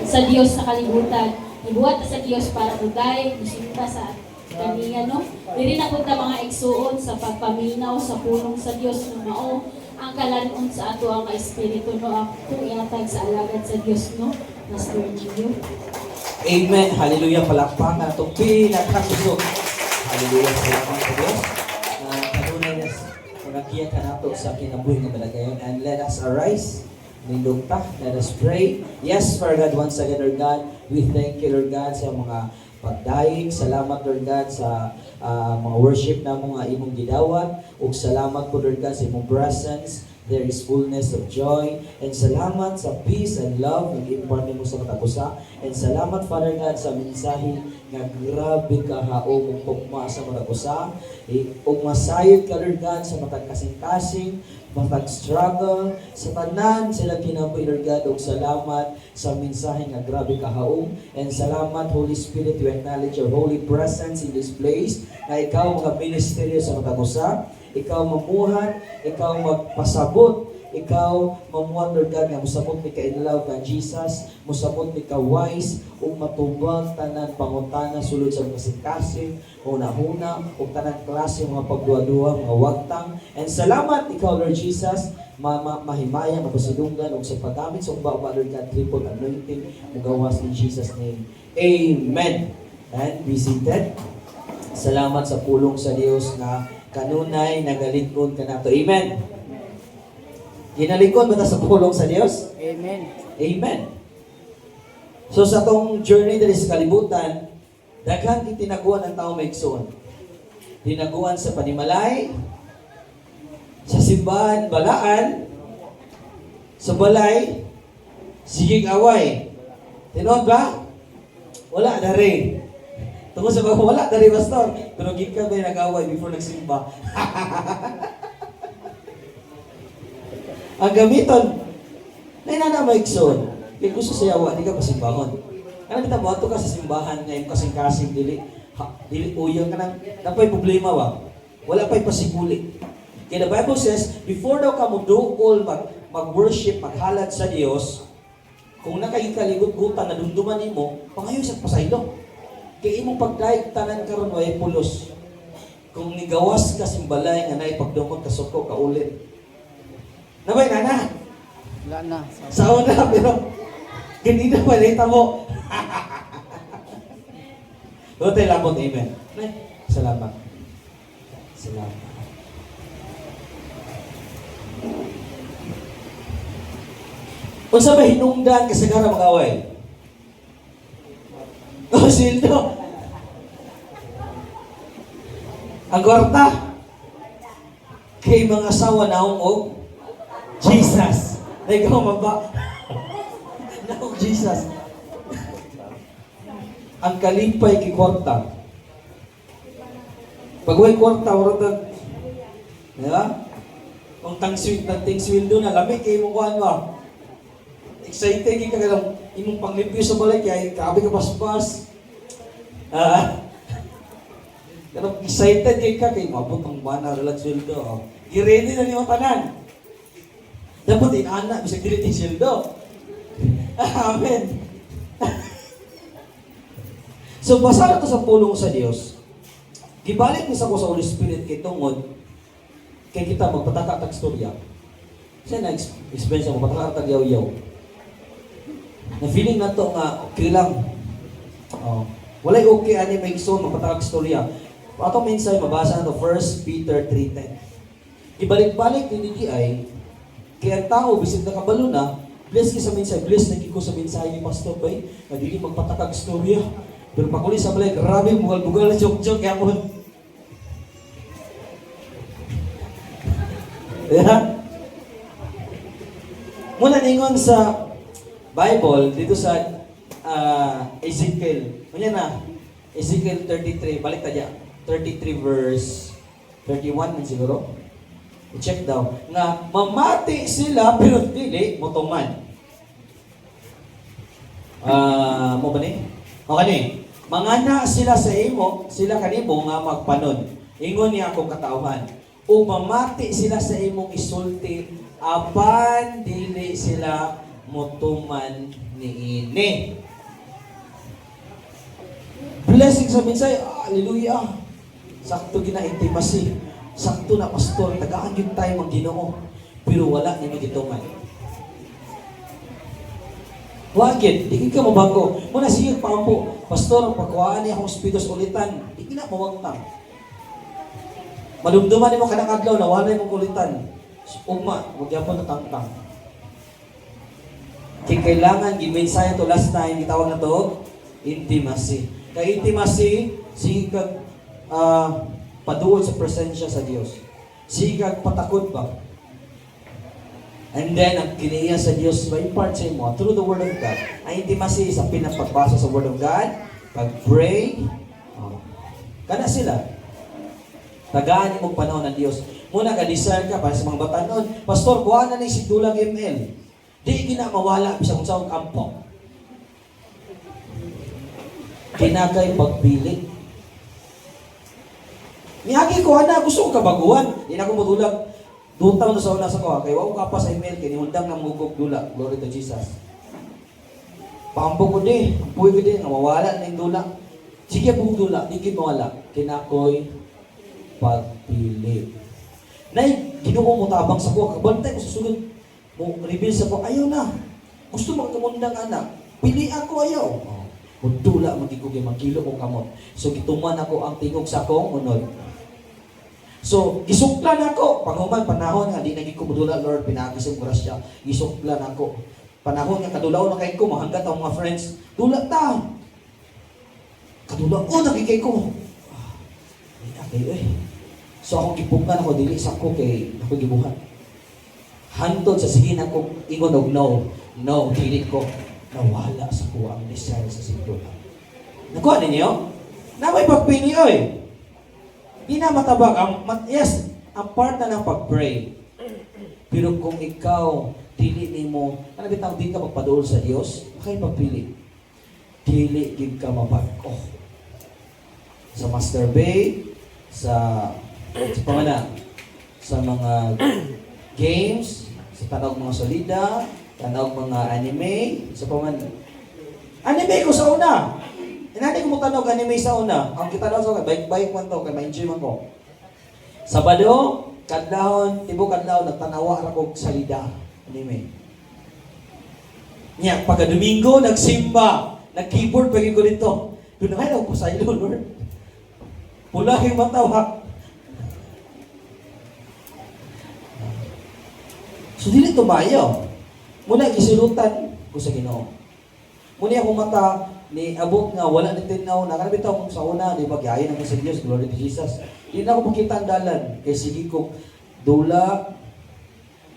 sa Dios sa kalibutan. Ibuhat sa Dios para tuday, musinta sa kaniya, no? Diri na punta mga igsuon sa pagpaminaw sa pulong sa Dios no mao ang kalanon sa ato ang espiritu no ako ihatag sa alagad sa Dios no. Master Gio. Amen. Hallelujah. Palakpakan itong pinakagusto. Hallelujah. Salamat sa Diyos. Kanunay na pagkakiyan ka nato sa kinabuhi ng balagayon. And let us arise. Nindugta. Let us pray. Yes, Father God, once again, Lord God, we thank you, Lord God, sa mga pagdaing. Salamat, Lord God, sa mga worship na mga imong gidawat. Ug salamat po, Lord God, sa imong presence. There is fullness of joy. And salamat sa peace and love na i-impart mo sa katapusa. And salamat, Father God, sa mensahe nga grabe ka haong mong tugma sa katapusa. Ug masayod ka, Lord God, sa matag kasing-kasing, matag struggle, sa tanan sila kinabuhi, Lord God. Ug salamat sa mensahe nga grabe ka haong. And salamat, Holy Spirit, to acknowledge your holy presence in this place. Na ikaw mga ministeryo sa katapusa. Ikaw mamuhat, ikaw magpasabot, ikaw mamuhat, Lord God, nga musabot ni ka in love ka Jesus, musabot ni ka wise, o matubang tanan pangutana sulod sa kasing-kasing, una-una, o tanan klase mga pagduwa-duwa, mga wagtang. And salamat, ikaw, Lord Jesus, mahimaya, mapasidunggan, o sa paggamit sa umbaba, Lord God, triple anointing, magawas in Jesus' name. Amen. And be seated. Salamat sa pulong sa Diyos na kanunay nagalingkod ka nato. Amen. Ginalingkod ba ta sa pulong sa Dios? Amen. Amen. So sa tong journey diri sa kalibutan, daghan itinaguan ang tao maigsoon. Tinaguan sa panimalay, sa simbahan balaan, sa balay, sigig away. Tinuod ba? Wala na rin. Tungkol sa mga wala, dari pastor. Pero gikan ba yung nag-away before nagsimba? Ang gamiton, na inanamaigson. Kaya gusto sa yawa, di ka pasimbahon. Ano kita mo, ka sa simbahan ngayon kasing-kasing, dili uyang ka nang, napay problema ba? Wala pa'y pasiguli. Kaya the Bible says, before daw ka mo dool mag-worship, maghalad sa Diyos, kung nakikaligot-gutan na dunduman mo, pangayon sa pasaylo. Kaya imong pagdaig tanan karon way pulos. Kung nigawas ka simbalay nga nay pagdungkot ka suko ka ulit. Nabay na. Wala na. Sa una pero ganina balita mo. Hotel labot amen. Salamat. Salamat. Unsa ba hinungdan kasagaran mga away? Oh, sildo. Ang kwarta. Kay mga asawa na og Jesus. Na ikaw maba. Naong Jesus. Ang kalipay kay kwarta. Pag way kwarta, warag diba? Kung tang sweldo na, lamig kay mong kuhan mo. Excited ka lang. Imong panglipyo sa balay, kaya kabi ka paspas. Pero excited ka kay mabot ang bana relat sweldo. I-ready na niyo tanan. Dapat inana bisag dili ti sweldo. Amen. So basa na to sa pulong sa Dios. Gibalik ni sa ko sa Holy Spirit kay tungod kay kita magpataka tag storya. Siya na experience mo pataka tag yaw-yaw. Na feeling na to nga okay lang. Walay okay ani may gusto mapatag storya. Ato minsan mabasa na to 1 Peter 3:10. Ibalik-balik ni DI kaya tao bisit na kabalo na, bless ki sa minsan, bless na ko sa mensahe ni Pastor Bay, na dili magpatakag storya. Pero pakuli sa balay, grabe bugal-bugal na joke-joke kaya mo. Yeah. Muna ningon sa Bible, dito sa Ezekiel. Ano na? Ezekiel 33. Balik tayo. 33 verse 31 man siguro. I-check daw. Nga, mamati sila pero dili motuman. Mo ba ni? O kani? Mangana sila sa imo, sila kanimo nga magpanon. Ingon niya akong katauhan. O mamati sila sa imong isulti, apan dili sila motuman niini. Blessing sa minsay, hallelujah. Sakto gina intimacy. Sakto na pastor, tagaan yun tayo mag Ginoo. Pero wala na magituman. Wagid, di ka mabago. Muna siya pampo, pastor, pagkuhaan niya akong spiritus ulitan, di ka na mawagtang. Malumduman mo kanang adlaw na wala mong ulitan. Ugma, magyapon na tangtang. Kailangan gimensahe to last time, gitawag na to, intimacy. Kay intimacy, sige kag paduol sa presensya sa Dios. Sige kag patakod ba? And then, ang kiniya sa Diyos, ma-impart sa imo through the Word of God. Ang intimacy sa pinapagbasa sa Word of God, pag-pray, kana sila. Tagaan mo panahon ng Diyos. Muna ka-desire ka para sa mga batanon. Pastor, kuha na ni si Dulang ML. Di gina mawala sa kung saan kampo. Kinakay pagpili. Miyagi ko, gusto ko kabaguhan. Di na ko madulag. Doon taon na sa una sa ko, kaya wako ka pa sa email, kinihundang ng mugog dula. Glory to Jesus. Pampo ko di, ampuy ko di, mawala na yung dula. Sige pong dula, di kayo mawala. Kinakoy pagpili. Nay, Ginoo mo tabang sa ko, kabantay ko sa sunod. Mo reveal sa ko, ayaw na. Gusto mo kamundang anak. Pili ako, ayaw. Mudula, magigugay, magkilo ko kamot. So, gituman ako ang tingog sa akong unod. So, gisuklan ako. Paghuman, panahon nga, di naging kumudula, Lord, pinagisong oras siya. Gisuklan ako. Panahon nga, kadulaw na kay ko, mahanggat ang mga friends. Dula ta. Kadulaw, nagigay ko. So, ako gipukan ako, dili sa ako kay ako gibuhat. Hantod sa sige na ko, ingon og no, dili ko. Nawala sa ko ang desire sa sintulan. Nakuha ninyo? Na may pagpili, oy. Di na matabag. Yes, ang part na ng pag-pray. Pero kung ikaw, dili ni mo, ano bitang di ka magpadool sa Diyos, makay pagpili. Dili gid ka mapag-oh. Sa Master Bay, sa pamana, sa mga games, sa tanawag mga solida, tanawag mga anime, sa pamana. Anime ko sa una. Inani ko mo tanog anime sa una. Ang kita daw sa bike man to, kay ma-enjoy man ko. Sabado, kadlahon, tibo kadlahon, nagtanawa ra ko salida anime. Nya, pagka Domingo, nagsimba, nag-keyboard pagi ko dito. Doon na kayo ko sa ilo, Lord. Pulahin matawa. So, dili to bayo. Muna, gisulutan ko sa Ginoo. Muna akong mata, ni abot nga wala ni tinaw nakanabitaw kung sa una di magyayin naman sa Dios, glory to Jesus. Di na ako makita ang dalan kay sige ko dula,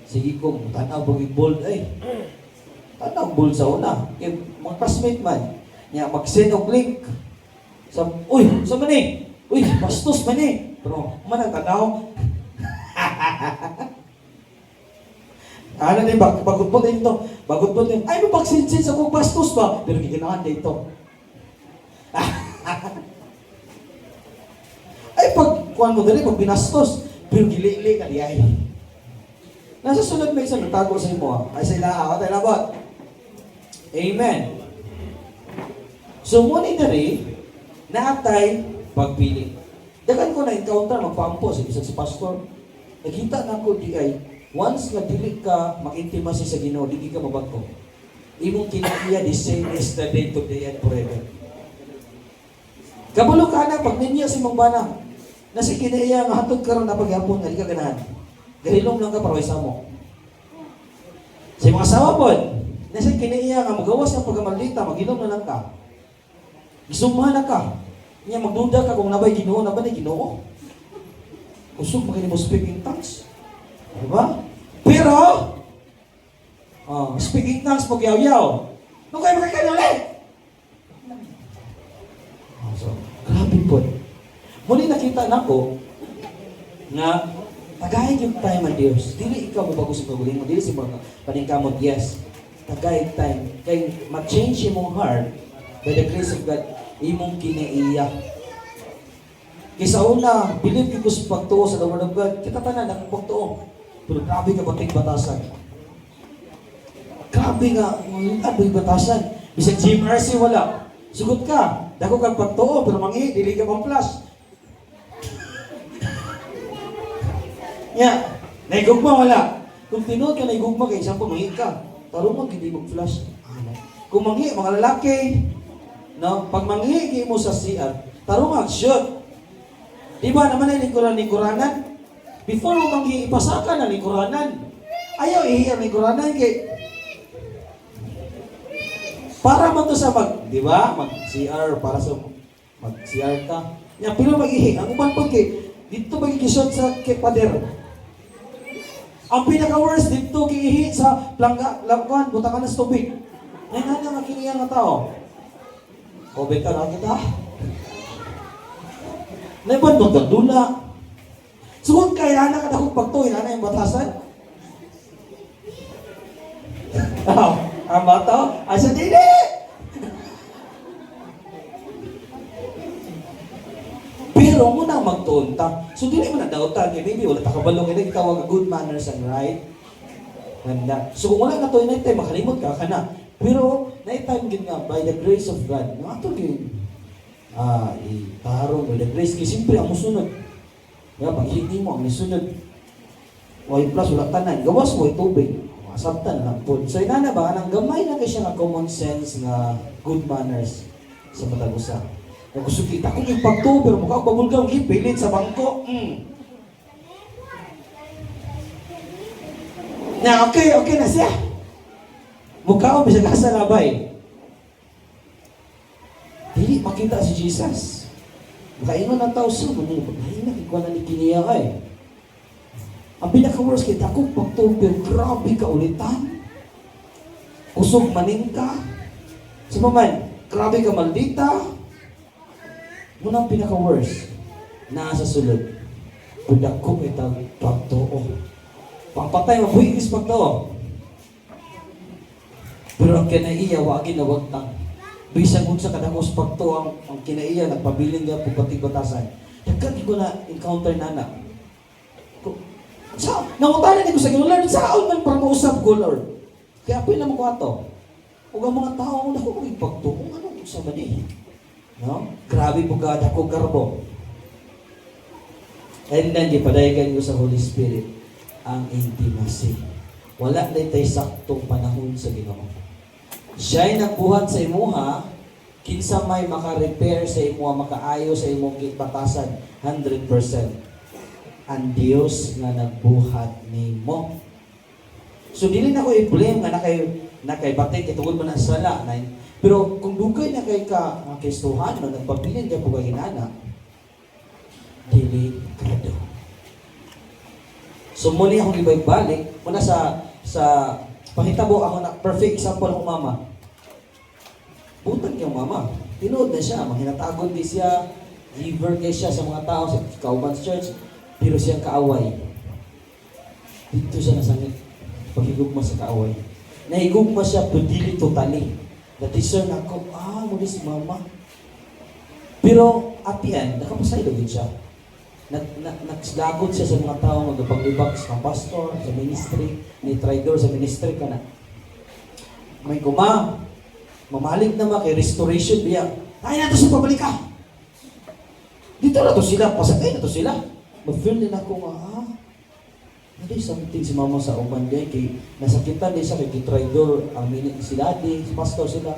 sige ko tanaw bugig bold tanaw bold sa una kay mga classmate man nya mag-send og link sa sa mani bastos mani pero man ang tanaw. Ano din ba? Bagot po din ito. Bagot po din. Ay, mapagsinsin sa kong bastos ba? Pero giginahan dito. Ay, kuhan mo din, pag binastos. Pero gili-ili ka di ay. Nasa sunod may isang nagtago sa imo. Ay, sa ilaha. Tayo labot. Amen. So, monetary, naatay pagpili. Dagan ko na-encounter, magpampo sa isang si pastor. Nakita na ko di ay, once nga dili ka mag-intimacy sa Ginoo, di ka mabago. Imong kinaiya the same yesterday, today, and forever. Kabulo ka na, pag ninya si mong bana, nasa kinaiya nga hatod karon na paghapon, nga di ka ganahan. Gahilom lang ka para sa mo. Sa mga asawa po, nasa kinaiya nga magawas ng pagkamalita, maghilom na lang ka. Isumahan na ka. Niya magduda ka kung nabay Ginoo, nabay na Ginoo. Usog magiging mo speaking tongues. Diba? Pero, speaking tongues pag yaw-yaw. Nung kayo makikanya ulit. So, grabe po. Muli nakita na ko na tagay yung time ang Diyos. Dili ikaw mo bago sa paguling mo. Dili si mga paningkamot, yes. Tagay time. Kaya mag-change yung heart by the grace of God. Imong kinaiya. Kaysa una, believe ko sa pagtuo sa Word of God. Kita tanan, nakapagtuo. Pero grabe ka bating batasan. Grabe nga, aboy batasan. Bisag GMRC wala. Sugot ka. Dako kang pagtuo, pero mangi, dili ka pang flash. Ya, naigugma wala. Kung tinuod ka naigugma kay isang pamangit ka, tarong hindi mag-flash. Kung mangi, mga lalaki, no, pag mangi mo sa CR, tarong mag-shoot. Diba naman ay lingkuranan? Before mo mangi, ipasaka na lingkuranan. Ayaw ihiya lingkuranan kay para man to sa di ba? Mag-CR, para sa mag-CR ka. Ya, pero mag-ihi. Ang uman po kay, dito mag-ikisot sa pader. Ang pinaka-worst dito kiihi sa plangga, lakuan, butakan na sa tubig. Ngayon na makiniya nga tao. Kobe ka na kita. Naibad mo dula. Sugod kay ana ka dakong pagtuin, ana yung batasan. Ang bata, asa dili! Pero muna magtunta. So dili mo na dautan, kaya maybe wala takabalo, kaya nagtawag good manners and right. Ganda. So kung wala na to, night time, makalimot ka ka na. Pero, night time din nga, by the grace of God, mga ito din, itarong by the grace, kasi siyempre ang musunod. Kaya pag hindi mo, ang musunod, way plus, wala tanan, gawas mo, tubig. Masabtan lang po. So inana ba, nang gamay na kayo siya ng common sense na good manners sa matagusa. Kung gusto kita, kung ipagto, pero mukha babulgaw, ipilit sa bangko. Na, okay na siya. Mukha ko, bisa kasa labay. Dili, makita si Jesus. Makaingon ang tao sa mga, mahina, ikaw na ni kiniya ay. Ang pinaka-worst kita, kung pagtupil, grabe ka ulitan. Usog maning ka. Sumaman, grabe ka maldita. Muna ang pinaka-worst, nasa sulod. Pudak ko itang pagtuo. Pangpatay, mabuhigis pagtuo. Pero ang kinaiya, wagi na wagtang. Bisang kung sa kadangos pagtuo, ang kinaiya, nagpabiling niya pagpating batasan. Nagkati ko na encounter na anak. Sa nangutanan ko sa Lord, saan man para mausap ko, Lord? Kaya po naman ko ato. Huwag ang mga tao, na ko magpagto, kung ano sa mani. No? Grabe po ka, dako garbo. And then, ipadayagan ko sa Holy Spirit ang intimacy. Wala na tayo saktong panahon sa Ginoo. Siya'y nagbuhat sa imuha, kinsa may maka-repair sa imuha, makaayo sa imong batasan, 100%. Ang Diyos nga nagbuhat nimo. So dili na ko i-blame nga nakay batay kay tungod man ang sala. Pero kung dugay na kay ka kistuhan no nagpabilin ka pug ginana. Dili kado. So muli akong ibalik muna sa pahitabo ako na perfect example akong mama. Butang yung mama. Tinuod na siya, mahinatagod di siya, giver kay siya sa mga tao sa Kauban Church. Pero siyang kaaway. Dito siya nasangit. Paghigugma sa kaaway. Nahigugma siya, pero dili totally. Na-discern ako, muli si mama. Pero at the end, nakapasaylo din siya. Nagslagod siya sa mga tao, magpaglibak sa pastor, sa ministry, ni traidor sa ministry ka na. May mamalig naman kay restoration biya. Ay na to sa pabalik Dito na to sila, pasagay na to sila. Mag-feel din ako hindi something si mama sa uman din kay nasakitan din siya kay traidor ang si daddy, si pastor sila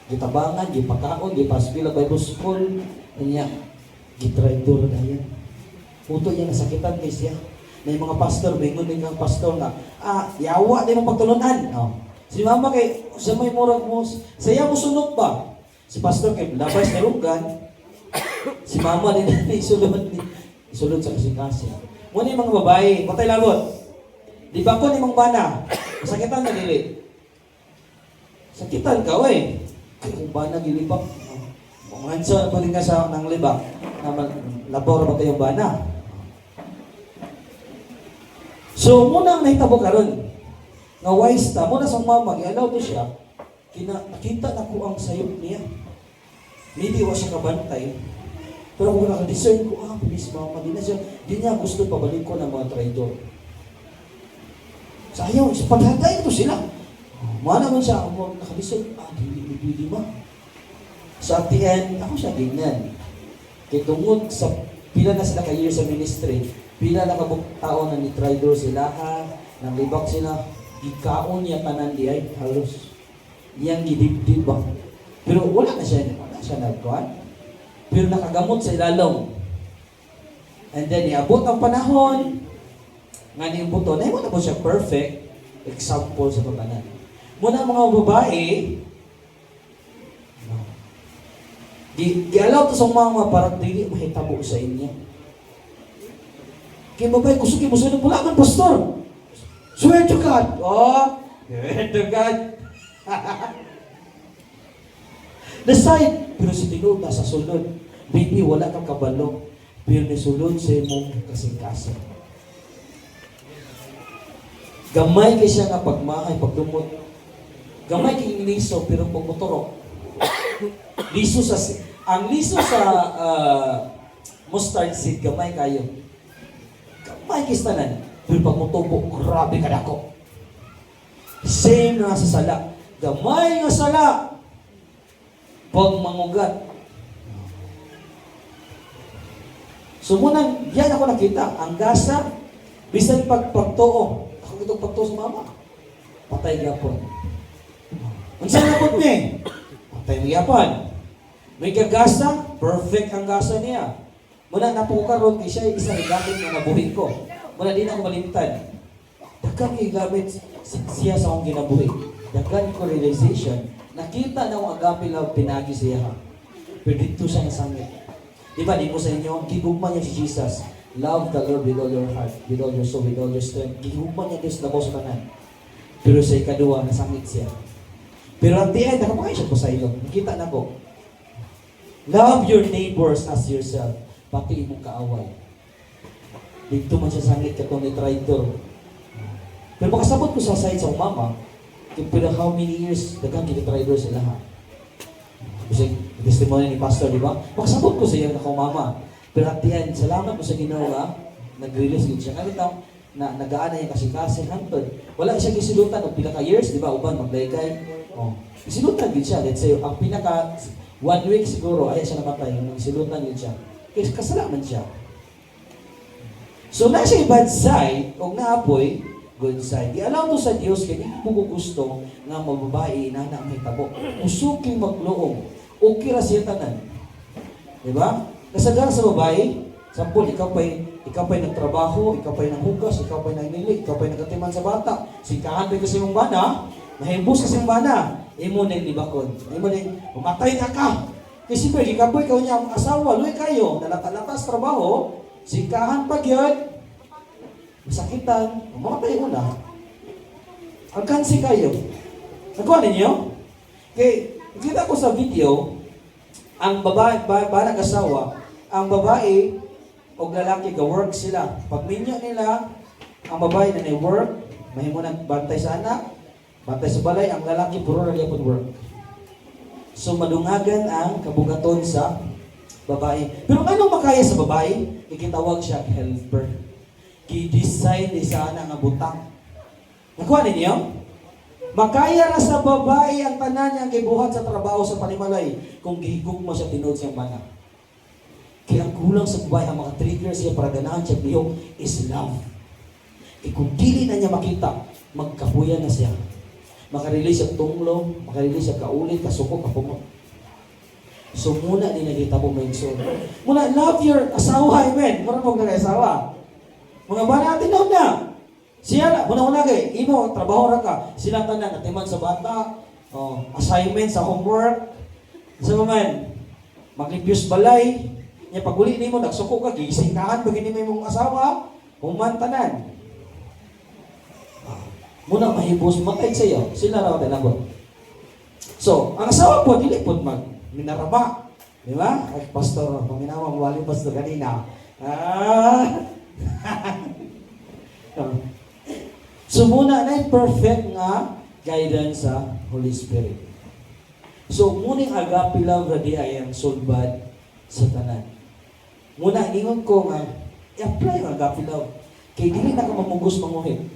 gitabangan, gipakaon, gipaspila Bible school niya gitraidor dayon puto niya nasakitan kay siya na yung mga pastor, bingon din ng pastor na yawa din mong pagtulunan si mama kay sa may murag mo saya mo sunod ba si pastor kay labay sa rugan si mama din isulod sa kasing-kasing. Muna yung mga babae, patay labot. Di ba ko ni mong bana? Sakitan na dili. Sakitan ka, wey. Kaya kung bana gilibak. Kung hansa pa rin ka sa ng libak, labor ba kayong bana? So, muna ang nahitabo ka ron. Nga wise ta, muna sa mama, i-allow to siya, nakita na ko ang sayop niya. Maybe wa siya kabantay. Pero kung naka-discern ko, please mama, di niya gusto pabalik ko ng mga traidor. Sayaw, paghatay ito sila. Muna naman siya, ako nakabisod, di ba? So at the end, ako siya gignan. Kaya tungod sa pila na sila ka-year sa ministry, pila na kabuktaon na ni Tridor sila, nang libak sila, ikaon niya tanan di ay halos iyang gidibdib ba. Pero wala siya nagkuhan. Pero nakagamot sa ilalong. And then, iabot ang panahon, nga niyong buto, na mo na po siya perfect example sa pagbanan. Muna mga babae, Gi-allow to sa mga para dili mahitabo sa inyo. Kaya babae, kusog mo sa pula man, pastor. Swear to God. Oh, swear to God. Decide. Pero si Tinod, nasa sulod. Baby, wala kang kabalo. Pero nisulod sa imong kasing-kasing. Gamay kay siya nga pagmahay, pagdumot. Gamay kay liso, pero pagmotorok. Liso sa mustard seed, gamay kayo. Gamay kistanan. Pero pag mutubo, grabe ka dako. Same na sa sala. Gamay nga sala. Pag mangugat. So muna, yan ako nakita. Ang gasa, bisan pagtuo. Ako itong pagtuo sa mama. Patay gapon. Ang sana po niya. Patay mo yapon. May kagasa, perfect ang gasa niya. Muna napukaroon kay siya, isang gamit na nabuhi ko. Muna din ako malimtan. Dagang igamit siya sa akong ginabuhi. Dagang ko realization, nakita na akong agape lang pinagi siya. Pero dito siya nasangit. Diba, di mo sa inyo, gigugma niya si Jesus. Love the Lord with all your heart, with all your soul, with all your strength. Gigugma niya Diyos na sa kanan. Pero sa ikadua, nasangit siya. Pero at the end, nakapakain siya po sa ilong. Nakita na ko. Love your neighbors as yourself. Pati imong kaaway. Dito man siya sangit katong ni Tridor. Pero makasabot ko sa side sa umama, pero how many years dagang kini-Tridor sila ha? Kasi testimony ni Pastor, di ba? Makasabot ko sa iya na umama. Pero at the end, salamat ko sa Ginoo nag-release din siya. Ngayon na nagaan na yung kasi hantod. Wala siya gisilutan ng pinaka years, di ba? Uban, magdaygay. Oh. Gisilutan din siya. Let's say, ang pinaka 1 week siguro, ay siya namatay. Gisilutan din siya. Kasi kasalaman siya. So, na siya bad side, o naapoy, good side. I-allow to sa Diyos, kaya hindi mo gusto nga mababae na may tabo. Usuki magloong. Okay ra siya tanan. Diba? Kasagara sa babae, sampol, ikaw pa'y nagtrabaho, ikaw pa'y nanghugas, ikaw pa'y nagnili, ikaw pa'y nagkatiman sa bata. Singkahan pa'y kasi mong bana, mahimbos kasi mong bana. Imo na yung libakon. Imo na yung, umatay na ka. Kasi pwede, ikaw niya ang asawa, luwi kayo, nalata-latas trabaho, singkahan pag yun, masakitan, umatay mo na. Alkansi kayo. Nakuha ninyo? Okay, kita ko sa video, ang babae, barang asawa, ang babae o lalaki ga-work sila. Pag minyo nila, ang babae na work, mahimo nang bantay sa anak, bantay sa balay, ang lalaki puro na po work. So madungagan ang kabugaton sa babae. Pero anong makaya sa babae? Ikitawag siya helper. Ki-design ni sana nga butang. Nakuha ninyo? Makaya na sa babae ang tanan niya gibuhat sa trabaho sa panimalay kung gihigugma siya tinod siyang bana. Kaya ang kulang sa babae, ang mga trigger siya para ganahan siya biyong is love. Kung dili na niya makita, magkapuyan na siya. Makarelease siya tunglong, makarelease siya kaulit, kasuko, kapumot. So muna din nakita mo may soul. Muna, love your asawa, amen. Muna mo na asawa. Mga bana, tinod na. Siya na, muna kay, imo, trabaho ra ka. Sila tanan, natiman sa bata, assignment sa homework. Sa man, mag-reviews balay, niya pag-uli nimo nagsuko ka, gisingkahan, bagay ni mong asawa, humantanan. Muna mahibos, matay sa iyo, sila raw talagot. So, ang asawa po, dili po minaraba. Di ba? Ay, pastor, paminawa, mawali pastor kanina. So muna na perfect nga guidance sa Holy Spirit. So muning agape love radi ay ang sulbad sa tanan. Muna ingon ko nga i-apply ang agape love. Kay dili na ka mamugos manguhit.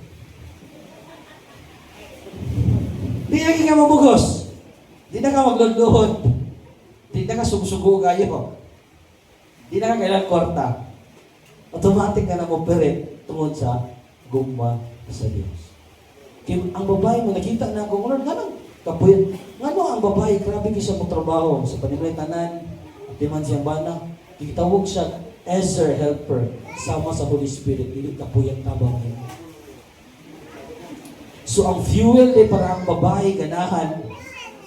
Di na ka mabugos. Di na ka magluluhod. Di na ka sugsugo kayo. Di na ka kailangan kwarta. Automatic ka na mo pirit tungod sa gugma sa Diyos. Kaya ang babae mo, nakita na ako, Lord, ganang kapuyat. Nga ang babae, grabe siya mong trabaho sa panimay tanan, di man siyang bana, kitawag siya as her helper, sama sa Holy Spirit, hindi kapuyat tabang niya. So ang fuel ay para ang babae ganahan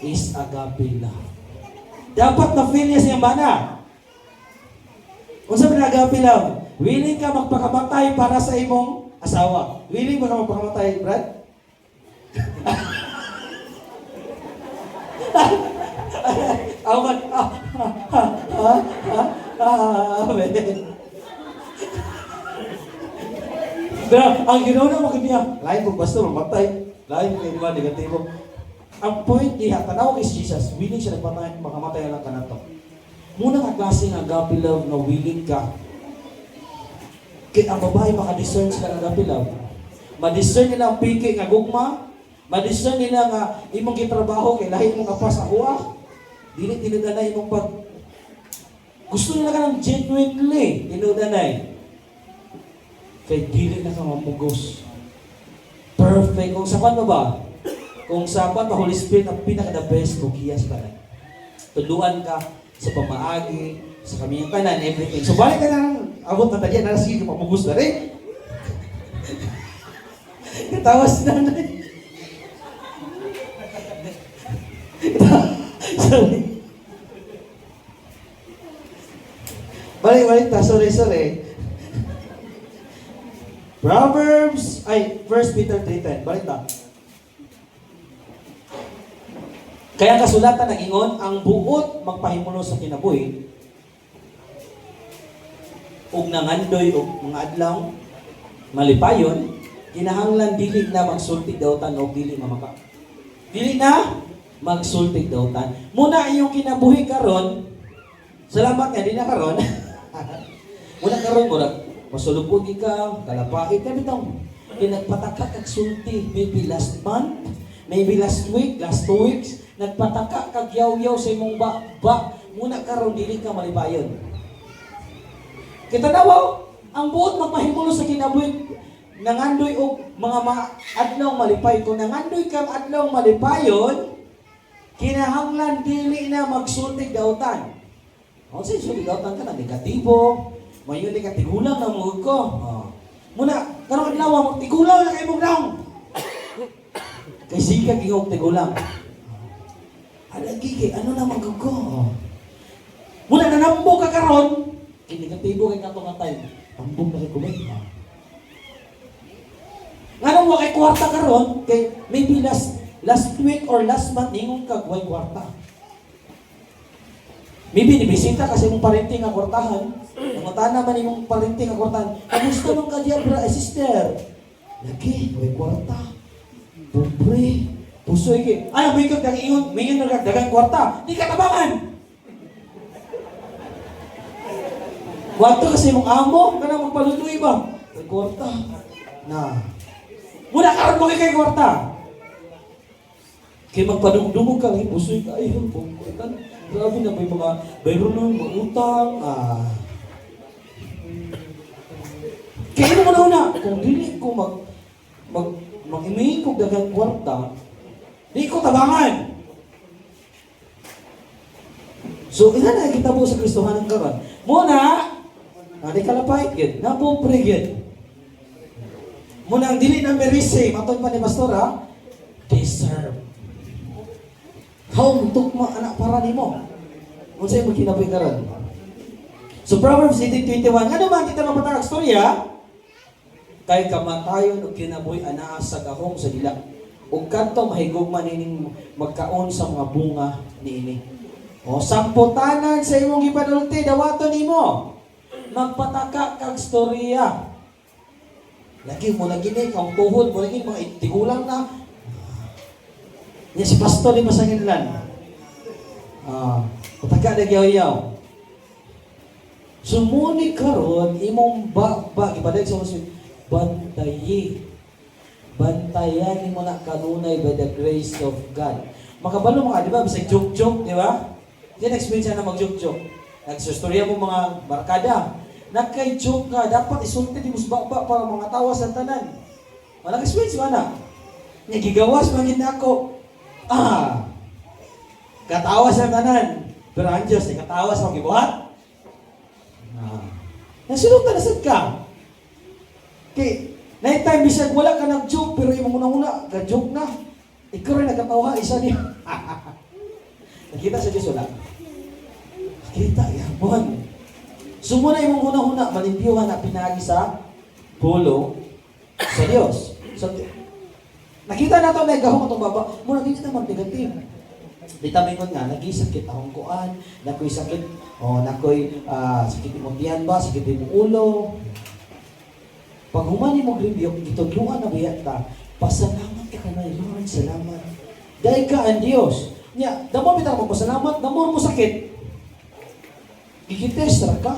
is agape love. Dapat na-feel niya siyang bana. Kung sabi na agape love, willing ka magpakamatay para sa imong asawa. Willing ba ka magpakamatay, Brad? Awan. Amen. Pero ang ginawa mo kanya, lain kung basta mamatay, lain kung iba negatibo. Ang point niya, tanaw is Jesus, willing siya makamatay lang ka na to. Muna nga klase ng agape love na willing ka. Kaya ang babae makadiscern sila ng agape love. Madiscern nila ang piki nga gugma, madiscern nila nga imong gitrabaho kay lahi mong kapas sa kuha. Dili tinudanay imong pag gusto nila ka ng genuinely tinudanay. Kay dili na ka mamugos. Perfect. Kung sa kwan ba? Kung sa kwan ba, Holy Spirit ang pinaka-the best kung kiyas ka na. Tuluan ka sa pamaagi, sa kamiyang tanan, everything. So balik ka na ng abot na talya, sige mamugos na rin. Katawas na na. Sorry. Balik ta, sorry. Proverbs, 1 Peter 3:10. Balik ta. Kaya kasulatan ng ingon, ang buot magpahimulo sa kinabuhi, ug nangandoy og mga adlaw malipayon, kinahanglan dili na magsulti dawtan o dili mamaka. Dili na magsulti dawtan. Muna iyong kinabuhi karon, salamat nga di na karon. Muna karon mura masulupod ka, kalapahit ka bitaw. Nagpataka kag sulti maybe last month, maybe last week, last 2 weeks, nagpataka kag yaw-yaw sa imong ba. Muna karon dili ka malipayon. Kita daw ang buot magpahimulo sa kinabuhi nangandoy og mga adlaw malipay. Kung nangandoy kang adlaw malipayon, kinahanglan dili na magsulti dawtan. O sa sulti dawtan ka na negatibo, mayon ka tigulang na mo ko. Muna karong adlaw mo tigulang na kay mong daw. Kay sika gingog tigulang. Alagi ano na magko. Muna nanambo ka karon, negatibo kay katong atay. Tambong na kay kumay. Nga mo kay kwarta karon, kay maybe last week or last month ningon kag way kwarta. Maybe nibisita kasi mong parenting nga kwartahan. Nangutana man imong parenting nga kwartahan. Kamusta man ka diya, sister? Lagi, way kwarta. Pobre. Pusoy ki. Ay, may kag ingon, may dagang kwarta. Di ka tabangan. Wato kasi mong amo, kana magpalutoy ba? Way kwarta. Na. Muna karon mo kay kwarta. Kay magpadungdungog ka, pusoy ka, ay, pagkutan. Grabe na may mga bayro nun, mga utang. Kaya ano mo na una, kung dili ko mag-imayin ko dagang kwarta, di ko tabangan. So, ina na kita po sa Kristohanan karon. Muna, di kalapait yun, napobre yun. Muna ang dili na merise, matod pa ni Pastora, deserve. How tukma anak para nimo? Unsay mo kinabuhi karon? So Proverbs 18:21, ano man kita mapatag storya? Kay kamatayon og kinabuhi anaa sa gahom sa dila. Ug kadto mahigugman nining magkaon sa mga bunga niini. O samputanan sa imong gipanulti dawaton nimo. Magpataka kag storya. Lagi mo lagi ni kang tuhod mo lagi mga tigulang na. Yan si pastor di masanginlan. Pataka na yaw-yaw. Sumuni karon imong ba ibadag sa musin bantayi. bantayan mo na kanunay by the grace of God. Makabalo mga, di ba? Bisag joke-joke, di ba? Di na-experience na mag-joke-joke. Nagsistorya mo mga barkada. Nagkay-joke ka, dapat isulti di mo baba para mga tawa sa tanan. Walang experience ba na? Nagigawas mangin ako. Katawa sa tanan. Pero ang Diyos, katawa sa mga gibuhat. Nasilutan na sad ka. Okay, night time bisag wala ka nag-joke, pero imong una-una, ka-joke na. Ikaw rin nagkatawa, isa niya. Nakita sa Diyos wala. Kita, yapon. Sumuna imong una-una, malimpiyuhan na pinagi sa pulo sa Diyos. So, nakita na ito, nagahong itong baba, muna hindi naman negative. Dita mingon nga, nag-isakit akong kuan, nakoy sakit, nakoy sakit imong tiyan ba, sakit imong ulo. Pag humani mo review, gitudluan na biyat ka, pasalamat ka kanay, Lord, salamat. Dahil ka ang Diyos. Nya, damo bitang magpasalamat, damo mo sakit. Gigitest ka.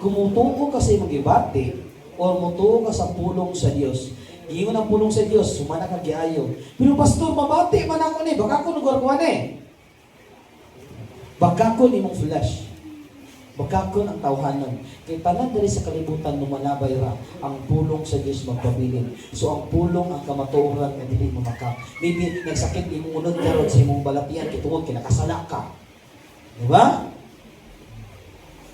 Kumutuo ka sa imong gibati, o mutuo ka sa pulong sa Diyos. Iyon ang pulong sa Diyos, sumana ka giayo. Pero pastor, mabati man ako ni, baka ako nagwarkuhan eh. Baka ko ni mong flesh. Baka ko ang tawhanon. Kaya tanan dali sa kalibutan lumalabay ra ang pulong sa Diyos magpabilin. So ang pulong ang kamatuoran nga dili mo maka. Maybe nagsakit imong unod karon sa imong balatian kitungod kinakasala ka. Di ba?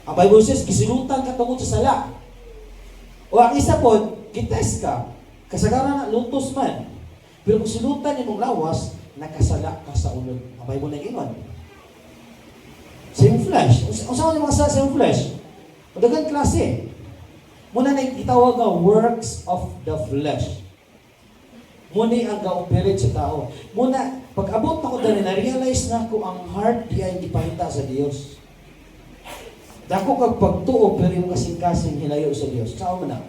Ang Bible says gisilutan ka tungod sa sala. O ang isa pod, gitest ka. Kasagaran na luntos man. Pero kung silutan imong lawas, nakasala ka sa unod. Ang Bible na inon. Sa iyong flesh. Ang saan yung mga sa iyong flesh? Madagang klase. Muna na itawag nga works of the flesh. Muna ang ga-operate sa tao. Muna, pag abot na ko dali, na-realize na ko ang heart di ay ipahita sa Diyos. Dako kag pagtuo, pero yung kasing-kasing hilayo sa Diyos. Saan mo na?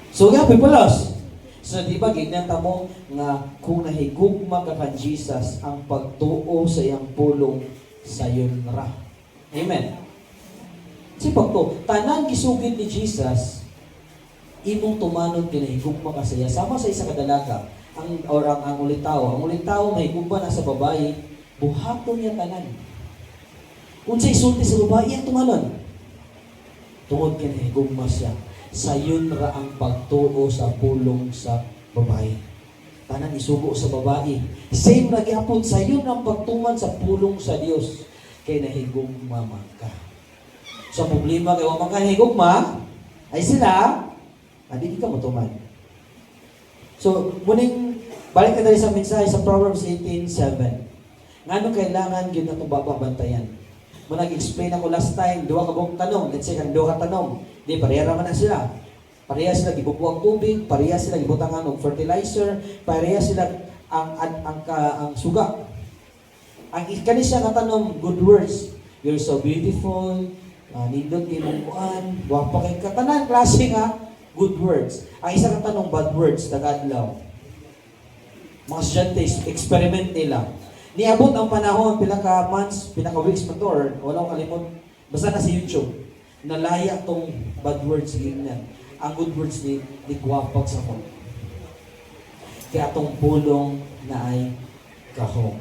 So, nga, pipalos. So, di ba, gignanta mo nga kung nahigugma ka kan Jesus, ang pagtuo sa iyang pulong sa yun ra. Amen. Si pagtuo, tanang gisugid ni Jesus, imong tumanod kinahigugma ka sa iya. Sama sa isa kadalaga, ang ulitaw. Ang ulitaw, mahigugma na sa babae, buhaton niya tanan. Kung siya isulti sa babae, iyang tumanon. Tungod kinahigugma siya. Sa yun ra ang pagtuo sa pulong sa babae. Tanan isugo sa babae. Same ra gyapon sa yun ang pagtuman sa pulong sa Dios kay nahigugma man ka. So problema kay wa man ka nahigugma ay sila hindi ka motuman. So muning balik ka dali sa mensahe sa Proverbs 18:7. Ngano kailangan gyud natong babantayan? Mo nag-explain ako last time, duha ka buong tanong. Let's say kang duha ka tanong. Di, pareha naman na sila. Pareha sila gibubuang tubig, pareha sila gibutangan og fertilizer, pareha sila ang suga. Ang kani siya nga tanong, good words. You're so beautiful, nindot imong kuan, guwapo kay katanan klase nga good words. Ang isa ka tanong, bad words, tagadlaw. Mga estudyante, experiment nila. Niabot ang panahon, pila ka months, pila ka weeks pa to, or walang kalimot, basta na sa YouTube, nalaya tong bad words gingnan. Ang good words ni guwapag sa ko. Kaya atong pulong na ay kahong.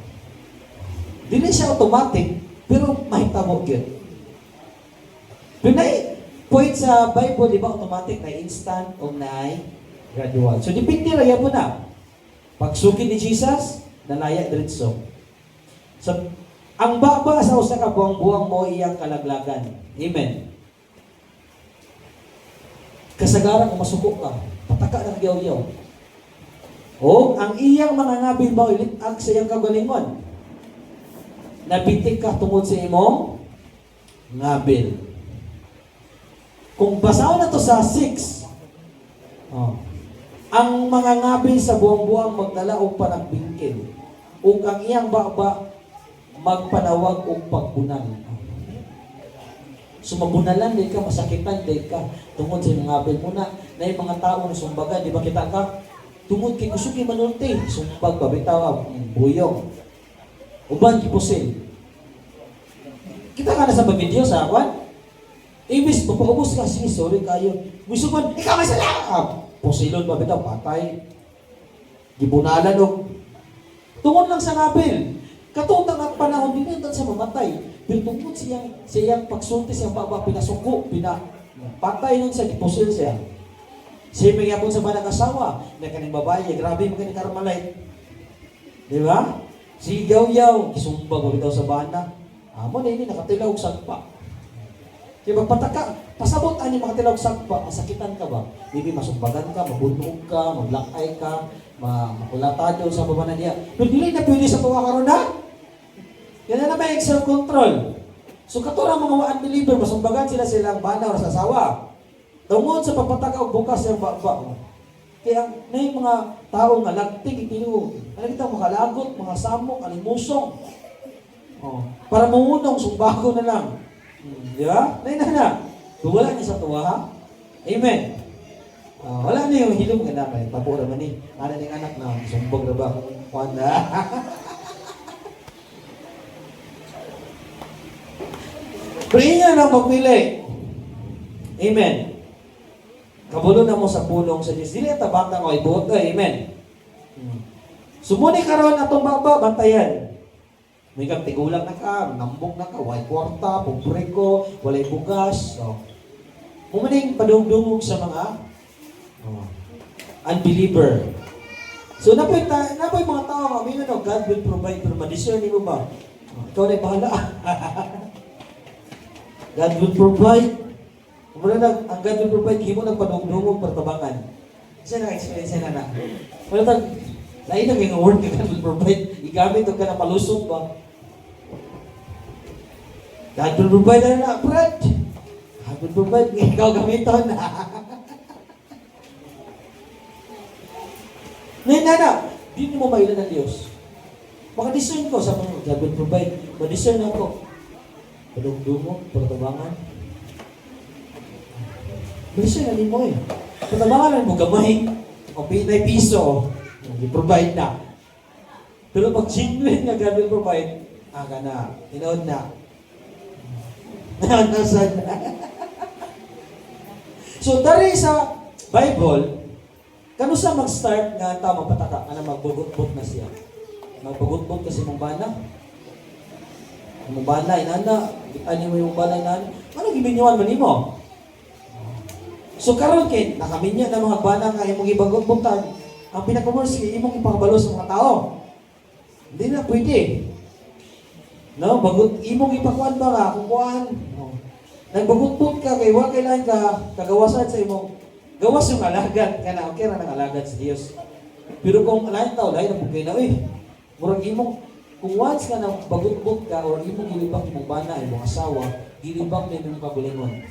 Dili siya automatic, pero mahitabo yun. Pinay, point sa Bible, di ba automatic na instant o na ay gradual. So, dipindi raya po na. Pagsuki ni Jesus, nalaya diretso. So, ang baba sa usa ka buwang-buwang mo iyang kalaglagan. Amen. Kasagaran kung masuko ka, pataka ng yaw-yaw. O, ang iyang mga ngabil ba ilitag sa iyang kagalingon? Nabitik ka tungod sa imong ngabil. Kung basaw na to sa 6, ang mga ngabil sa buwang-buwang magdala og panagbingkil. Ug ang iyang baba magpanawag og pagbunan. So mabunalan din ka, masakitan din ka tungod sa mga ngabil mo na yung mga tao na sumbagan, di ba kita ka? Tungod kay kusugi manulti, sumbag, babitaw, buyong. Uban, kipusin. Kita ka na sa video sa akin? Ibis, mapaubos ka, sige, sorry kayo. Gusto man, ikaw may sala! Posilon pa bitaw, patay. Gibunalan og tungod lang sa Abel. Katutang ang panahon din yun sa mamatay. Pero tungkol siyang pagsulti, siyang baba, pinasuko, patay nun siya, gipusil siya. Siya may yapon sa banang asawa, na kaning babae, grabe mo kaning Carmelite. Di ba? Si Yaw-Yaw, isumbag mo bitaw sa bana. Amo na ini, nakatilaw sagpa. Kaya magpataka, pasabot ani makatilaw sagpa, masakitan ka ba? Bibi, masumbagan ka, mabunog ka, maglakay ka, makulatado sa babanan niya. Pero dili na pwede sa tuwa karon na. Yan na may self-control. So katulad mga unbeliever, masumbagan sila silang bana o sa asawa. Tungod sa pagpataka o bukas yung baba. Kaya may mga tao nga lagting itinuog. Ano kita makalagot, mga samok, alimusong. Para mamunong, sumbago na lang. Di ba? Na. Wala niya sa tuwa, ha? Amen. Wala na yung hilom ka naman. Tapura man ni. Ano ng anak na, sumbag na ba? Wanda. Pray niya lang magpili. Amen. Kabulo na mo sa pulong sa Diyos. Dili tabang ko ibuot. Amen. Sumuni karon atong baba, bantayan. May kang tigulang na ka, nambong na ka, walay kwarta, pobre ko, walay bugas. Mumaning padungdungog sa mga unbeliever. So napoy mga tao, amin na God will provide, pero ma-discern mo ba? Ikaw na bahala. God will provide. Muna na, ang God will provide, himo nagpadungdungog pertabangan. Kasi na-experience na. Wala tag, lain na kayong word ka God will provide, igamit ka na palusot ba? God will provide na bread. God will provide, ikaw gamiton. Nana, di mo mailan ng Diyos. Maka-discern ko sa mga God will provide. Ma-discern ako. Padungdungog, pertabangan. Bisa na mo eh. Patabangan mo gamay. O pinay piso. I-provide na. Pero pag genuine nga God will provide, ka na. Tinood na. Nasaan na. So, dari sa Bible, kano sa mag-start nga tama pataka, na magbugot-bot na siya. Magbugot-bot kasi mong bana. Mong bana, inana. Ani mo yung bana, inana. Ano gibinyuan man mo? So karon kay nakaminya na mga bana nga imong ibagot-butan. Ang pinaka-worst imong ipakabalo sa mga tao. Hindi na pwede. No, bagot imong ipakuan ba nga kung kuan. Nagbagot-but ka kay wa kailan ka kagawasan sa imong gawas yung alagad kana okay ra nang alagad sa Dios. Pero kung lain tao lain na pugay na murag imong kung once ka na bagot-but ka or imong gilibang imong bana imong asawa, gilibang na imong kabulingon.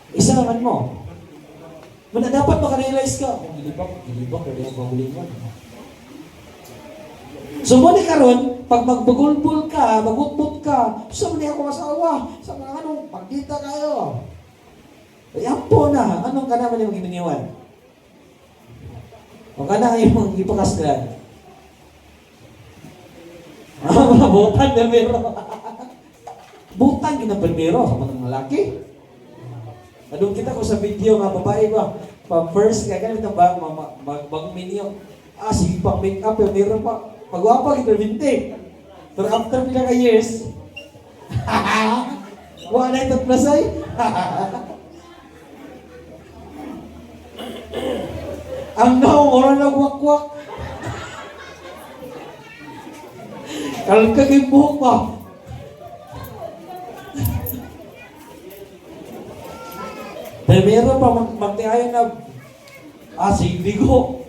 Isa naman mo. Muna dapat makarealize ka. Kung gilibak, pwede ang pagulingan. So muna karon, pag magbagulbul ka, magutbut ka, sa muna ako asawa, sa mga anong, pagdita kayo. Ayan po na, anong ka naman yung gininiwan? O ka na yung ipakaslan. Butan na meron. Butan kinapalmero sa mga lalaki. Adung kita ko sa video nga babae ba, pa first kaya ganito ba bagong minyo. Sige pang make up yung meron pa. Pagwapa kita binti. Pero after pila ka years, wala ito plasay. Ang naong oran na wakwak. Kalkag yung buhok pa. Pero meron pa magtiayan na sige ko.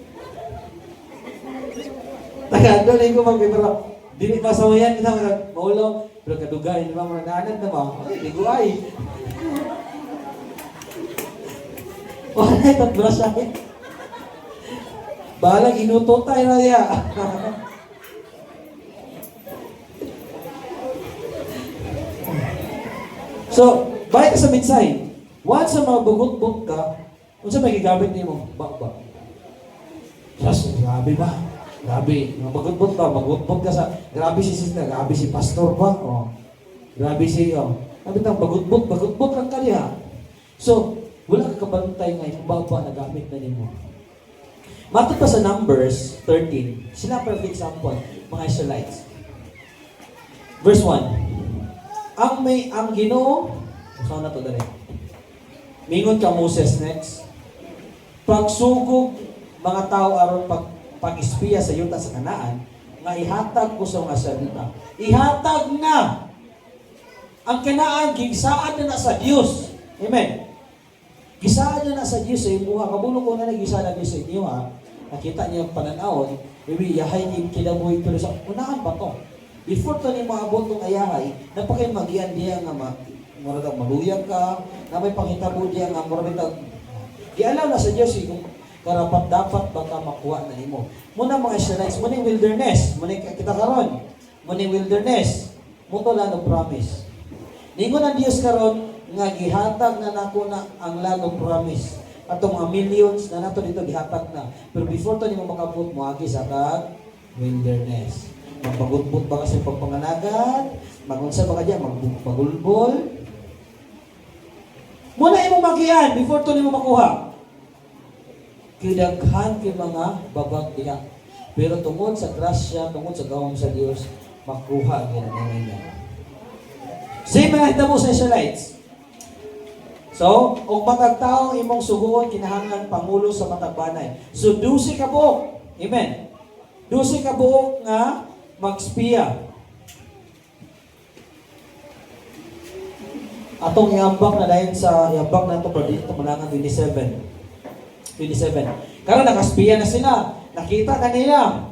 Tagado na ko magpipira. Dili pa sa mayan kita maulo. Pero kadugay, di ba mga naanad na ba? Okay, di ko ay. Wala ito't brasya. Balang inututay na niya. So, balik sa minsay. Once sa mga bugot-bugot ka, kung saan may gigamit niyo mo? Bakba. Yes, grabe ba? Grabe. Mga bugot-bugot ka, bugot-bugot ka sa, grabe si sister, grabe si pastor ba? Grabe si, sabi tang bugot-bugot lang ka niya. So, Wala ka kabantay nga yung baba na gamit na nimo. Matod pa sa Numbers 13, sila perfect example, mga Israelites. Verse 1. Ang Ginoo, saan na to dali? Mingon ka Moses next. Pagsugog mga tao aron pag-espiya sa yuta sa Kanaan, nga ihatag ko sa mga Israelita. Ihatag na ang Kanaan gisaad na sa Dios. Amen. Gisaad na sa Dios sa imuha. Kabulong ko na gisaad na Dios sa inyo ha. Nakita niyo ang pananawon, maybe yahay ni kinabuhi pero sa unahan ba to? Before to ni maabot tong ayahay, napakay magian diya nga mura daw maluyag ka, na may panghitabo diya nga mura daw gialaw na sa Dios kung karapat dapat baka makuha na nimo. Muna mga Israelites, muna yung wilderness, muna kita karon, muna yung wilderness, muto lang ng promise. Ningon ang Dios karon nga gihatag na nako na ang land of promise. Atong mga millions na nato dito gihatag na. Pero before to nimo makabot mo agi sa kag wilderness. Magpagutbot ba kasi pagpanganagan, magunsa ba ka diyan, magpagulbol. Muna imo magian before to nimo makuha. Kidaghan kay mga babag diha. Pero tungod sa grasya, tungod sa gawom sa Dios, makuha gyud na. Same na hitabo sa Israelites. So, og matag tawo imong suguon kinahanglan pangulo sa matag banay. So 12 ka buok. Amen. 12 ka buok nga magspiya. Atong iambak na dayon sa iambak nato pa dito manangan 27. Karon nakaspiya na sila. Nakita na nila.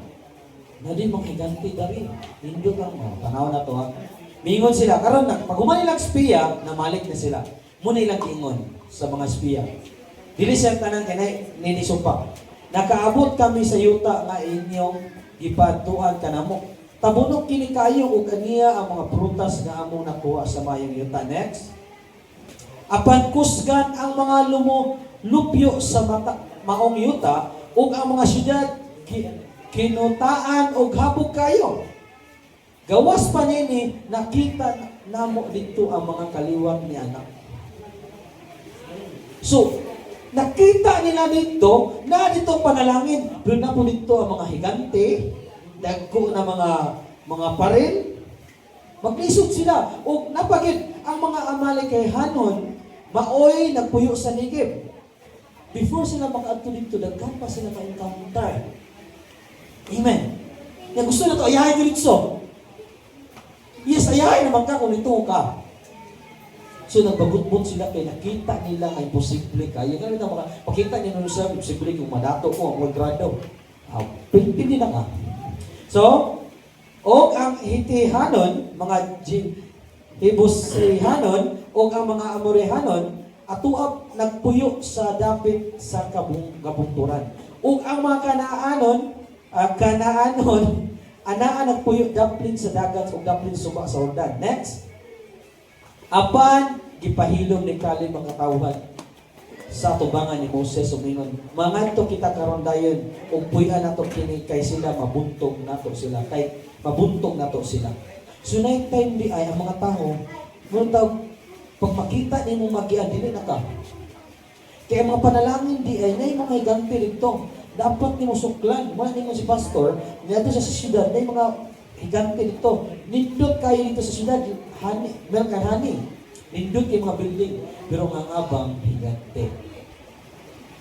Na din mga higanti dari. Indot lang mo. Tanaw na to ha. Mingon sila. Karon pag human nilang spiya, namalik na sila. Muna ilang ingon sa mga spiya. Dili siya tanan kanay ninisumpa. Nakaabot kami sa yuta nga inyong gipadtuan kanamo. Tabunok kini kayo ug aniya ang mga prutas nga among nakuha sa mayong yuta. Next. Apan kusgan ang mga lupyo sa maong yuta ug ang mga syudad kinutaan og habog kayo. Gawas pa nini nakita namo dito ang mga kaliwat ni anak. So, nakita nila dito na dito panalangin. Doon na po dito ang mga higante, dagko na mga paril. Maglisod sila. O napagid ang mga Amalekhanon, maoy nagpuyo sa Negev. Before sila makaadto dito, daghan pa sila ma-encounter. Amen. Kaya gusto na ito, ayahay dito. Yes, ayahay naman ka kung ito ka. So nagbagut-but sila kay nakita nila nga imposible kayo. Ganun na pakita niyo nung sa imposible kung madato ko ang grado. Pindi na ka. So, og ang Hitihanon, mga Jebusihanon, og ang mga Amorehanon, atuap nagpuyo sa dapit sa kabungturan. Ug ang mga Kanaanon, anaa nagpuyo daplin sa dagat ug daplin suba sa Jordan. Next. Apan gipahilom ni Kaleb ang katawhan sa tubangan ni Moses ug ingon, mangadto kita karon dayon ug puy-an nato kini kay sila mabuntog nato sila kay mabuntog nato sila. So night time di ay ang mga tao murag pag makita nimo magian dili na ka. Kaya mga panalangin di ay nay mga higanti dito. Dapat nimo suklan. Mo nimo si pastor, niadto sa syudad nay mga higante dito. Nindot kayo dito sa syudad, hani, meron kang hani. Nindot kayo mga building, pero ang abang higante.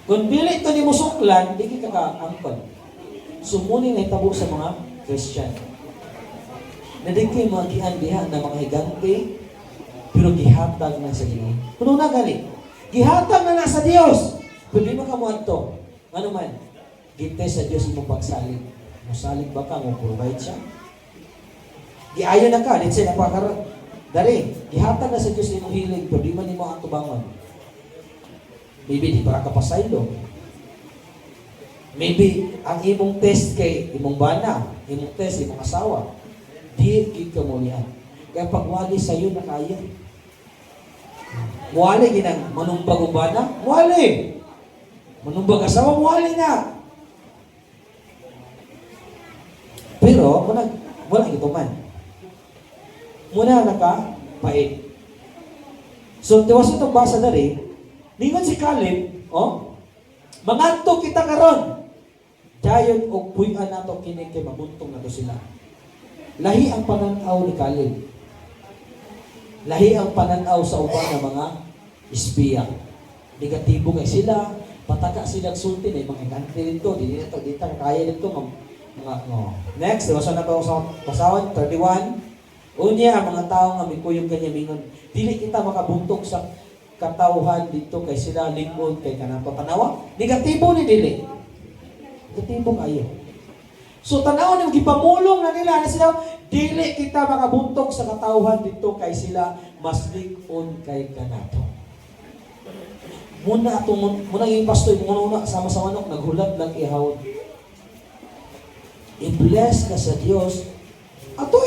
Kung dili ito ni musuklan, di ka ka-angkon. Sumuni na itabo sa mga Christian. Nadig kayo mga giandihan na mga higante, pero gihatag na sa Ginoo. Puno na gali. Gihatag na sa Dios. Kung di mo ka mo ito, ano man, gintay sa Dios imong pagsalig. Musalig ba ka, mo provide siya? Giayon na ka, let's say, napakaroon. Dari, gihatag na sa Diyos ni mong hilig, pero di man ni mo ang tubangon. Maybe di para kapasaylo. Maybe ang imong test kay imong bana, imong test, imong asawa, di ka mo niyan. Kaya pag wali sa'yo na kaya. Muwali ginang manumbag o bana, muwali. Manumbag asawa, muwali na. Pero, wala ito man. Muna nakapait. So, tiwas itong basa dari, Ningon si Caleb, mangadto kita karon. Dayon og puy-an nato kini kay mabuntong nato sila. Lahi ang pananaw ni Caleb. Lahi ang pananaw sa uban nga mga espiya. Negatibo kay sila, pataka sila sulti na mga country dito, dito kaya dito mga Next, basa na to sa pasawan 31. Unya ang mga tao nga mikuyog kanya mingon, dili kita makabuntog sa katawhan dito kay sila lingkod kay kanato tanawa. Negatibo ni dili. Negatibo kayo. So tanaw nang gipamulong na nila na sila, dili kita makabuntog sa katawhan dito kay sila mas lingkod kay kanato. Muna yung pastor, muna sama-sama naghulat lang ihawod. I-bless ka sa Diyos. Ato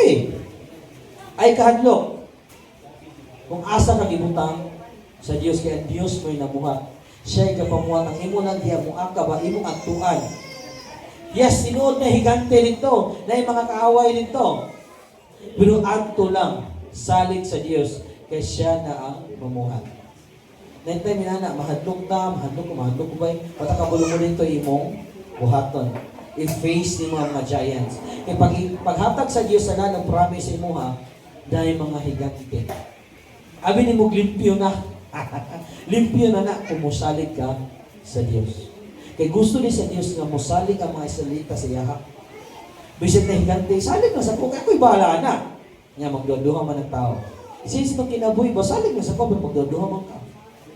ay kahadlok. Kung asa ka gibutang sa Diyos, kaya Diyos mo'y namuhat. Siya'y kapamuhat. Ang imo lang diya mo ka ba, imong agtuan. Yes, tinuod na higante nito, na yung mga kaaway nito. Pero agto lang, salig sa Diyos, kaya siya na ang mamuhat. Nantay minana, mahadlok ko ba? Patakabulo mo dito imong buhaton. I-face ni mga giants. Kaya paghatag sa Diyos na ng promise mo dahil mga higante. Abi ni mo limpyo na. Limpyo na kumusalig ka sa Diyos. Kaya gusto ni sa Diyos nga musalig ang mga salita sa yaha. Bisit na higante, salig na sa kung ako'y bahala na. Nga magduduha man ng tao. Since itong kinabuhi ba, salig na sa kung magduduha man ka.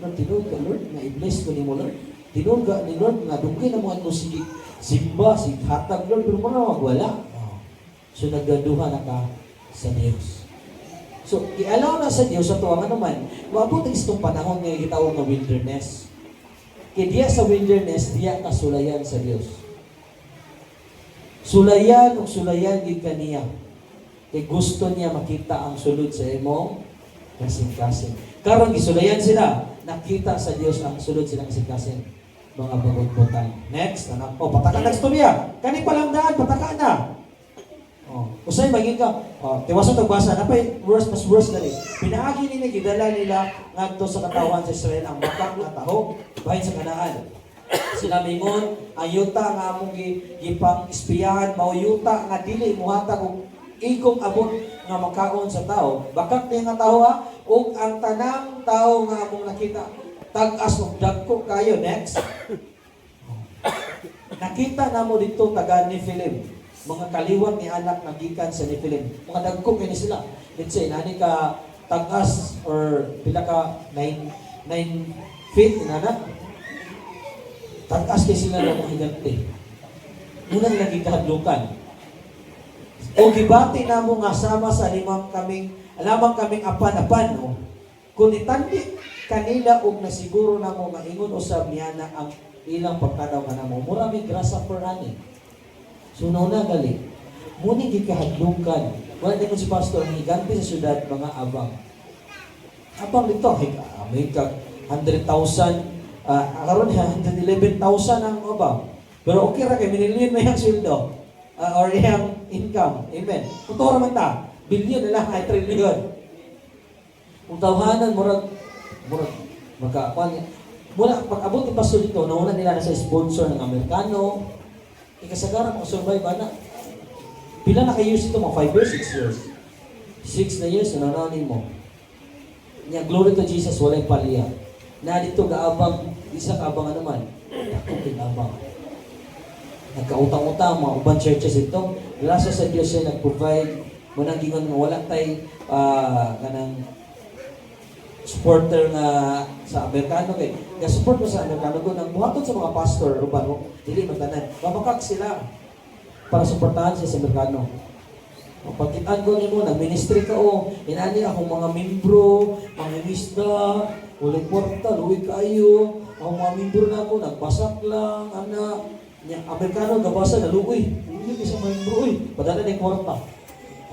Tinuod ka, Lord, nga i-bless ko ni mo, Lord. Tinuod ka ni Lord, nga dugay na mga sige simba, sige hatag, Lord, pero muna magwala. So, nagdaduha na ka sa Diyos. So, i-allow na sa Diyos sa tuwang naman, maabot ang itong panahon nga gitawag na wilderness. Kaya diya sa wilderness, diya kasulayan sa Diyos. Sulayan o sulayan gid kaniya. Kaya gusto niya makita ang sulod sa imong kasing-kasing. Karon gisulayan sila, nakita sa Diyos ang sulod silang kasing-kasing. Mga bagod-butan. Next, anak. Pataka na istorya. Kani palang daan, pataka na. Usay maging ka, tiwasan nagbasa, napay worse mas worse na rin. Pinaagi nila, gidala nila ngadto sa katawan sa Israel ang bakak na taho, bahin sa kanaan. Sila mingon, ang yuta nga among gipang ispiyahan, mauyuta nga dili muhatag og igong abot nga makaon sa tao. Bakak niya nga tao ug ang tanang tao nga among nakita, tag-as og dagko kayo. Next. Nakita namo dito taga ni Philip. Mga kaliwat ni anak nagikan sa Nephilim. Mga dagko kini sila. Let's say, nani ka tagas or pila ka 9 feet na anak. Tagas kay sila ng mga higante. Unang lagi kahadlukan. O gibati na mo nga sama sa lamang kaming apan-apan. Kung itandi kanila og nasiguro na mo maingon usab niya na ang ilang pagkadaw ka na mo. Mura may grasa per ani. So, nauna gali, muni gikahadlukan. Wala din mo si Pastor, higante sa syudad, mga abang. Abang dito, may 100,000, karon 111,000 ang abang. Pero okay ra kay minilyon na yung sweldo. Or yung income. Amen. Totoo naman ta, bilyon na lang ay trilyon. Kung tawhanan, murag, mula, pag-abot ni Pastor dito, nauna nila na sa sponsor ng Amerikano. Ikasagaran mo survive na. Pila na kayo ito? Mga 5 years, 6 years. 6 na years, nanananin mo. Nya, glory to Jesus, walay paliya. Na dito gaabang, isa kaabang naman. Ako kinabang. Nagkautang-utang, mga ubang churches ito. Grasa sa Diyos siya nag-provide. Munang gingon nga wala tayo kanang supporter nga sa Amerikano kay ga-support mo sa Amerikano ko nang buhaton sa mga pastor uban mo dili man tanan mabakak sila para suportahan sa Amerikano. Pagkitaan ko nimo nag-ministry ka inani akong mga membro, mga misda, uling kwarta, luwi kayo, akong mga membro na ako nagbasak lang ana nya Amerikano gabasa na luwi. Uy isa membro padala ni kwarta.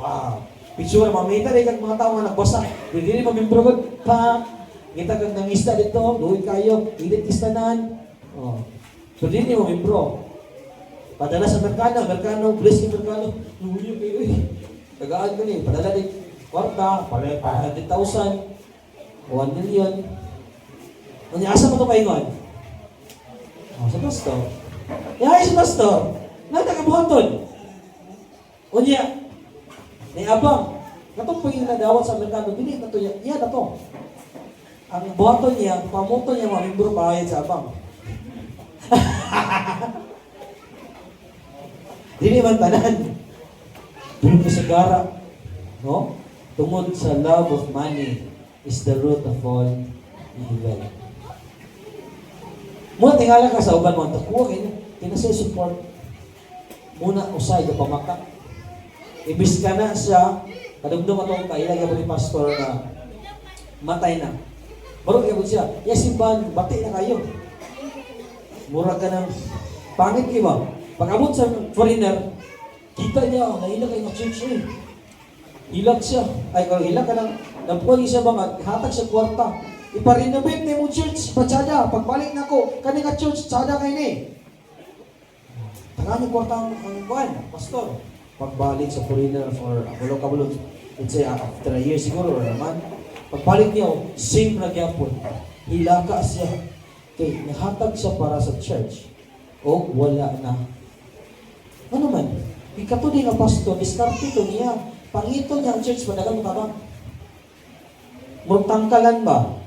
Wow. Picture, mamita rin kag mga tao nga nagbasa. Hindi rin mamembro ko, pa, kita kag nangista dito, luwi kayo, ilit istanan. So, hindi mamembro. Padala sa Amerikano, bless yung Amerikano, luwi kayo, tagaan ko niya, padala din, kwarta, 500,000, 1 million. Unya, asa mo ito kaingon? Oh, sa pastor. Yahay si pastor. Nagtakabuhaton. Unya, ni abang, katong pag nadawat sa merkado, dili na to, iya na to. Ang buhaton niya, pamuto niya, mamibro bayad sa abang. Dili man tanan. Tulog sa gara. No? Tungod sa love of money is the root of all evil. Muna tingala ka sa uban mo, takuha kayo, kinasa-support. Muna usay ka pamaka. Ibis ka na siya, kadugdong atong kailagay mo ni pastor na matay na. Barog ka po siya, yes, simbahan, bati na kayo. Mura ka ng pangit kayo ba? Pag-abot sa foreigner, kita niya, nailag kayo ng church eh. Ilag siya. Ay, kung ilag ka ng napuan siya mga hatag sa kwarta. Ipa-renovate na mo church, patsada. Pagbalik na ko, kanina church, tsada kayo ni. Tangan yung kwarta ang buwan, pastor. Pagbalik sa foreigner for kabulong, let's say after a year siguro or a month. Pagbalik niya, same na gyapon. Hilaka siya. Okay, nahatag siya para sa church. O wala na. Ano man? Ikato din ang pastor, diskarte to niya. Pangito niya ang church, madagal mo tabang. Murtangkalan ba?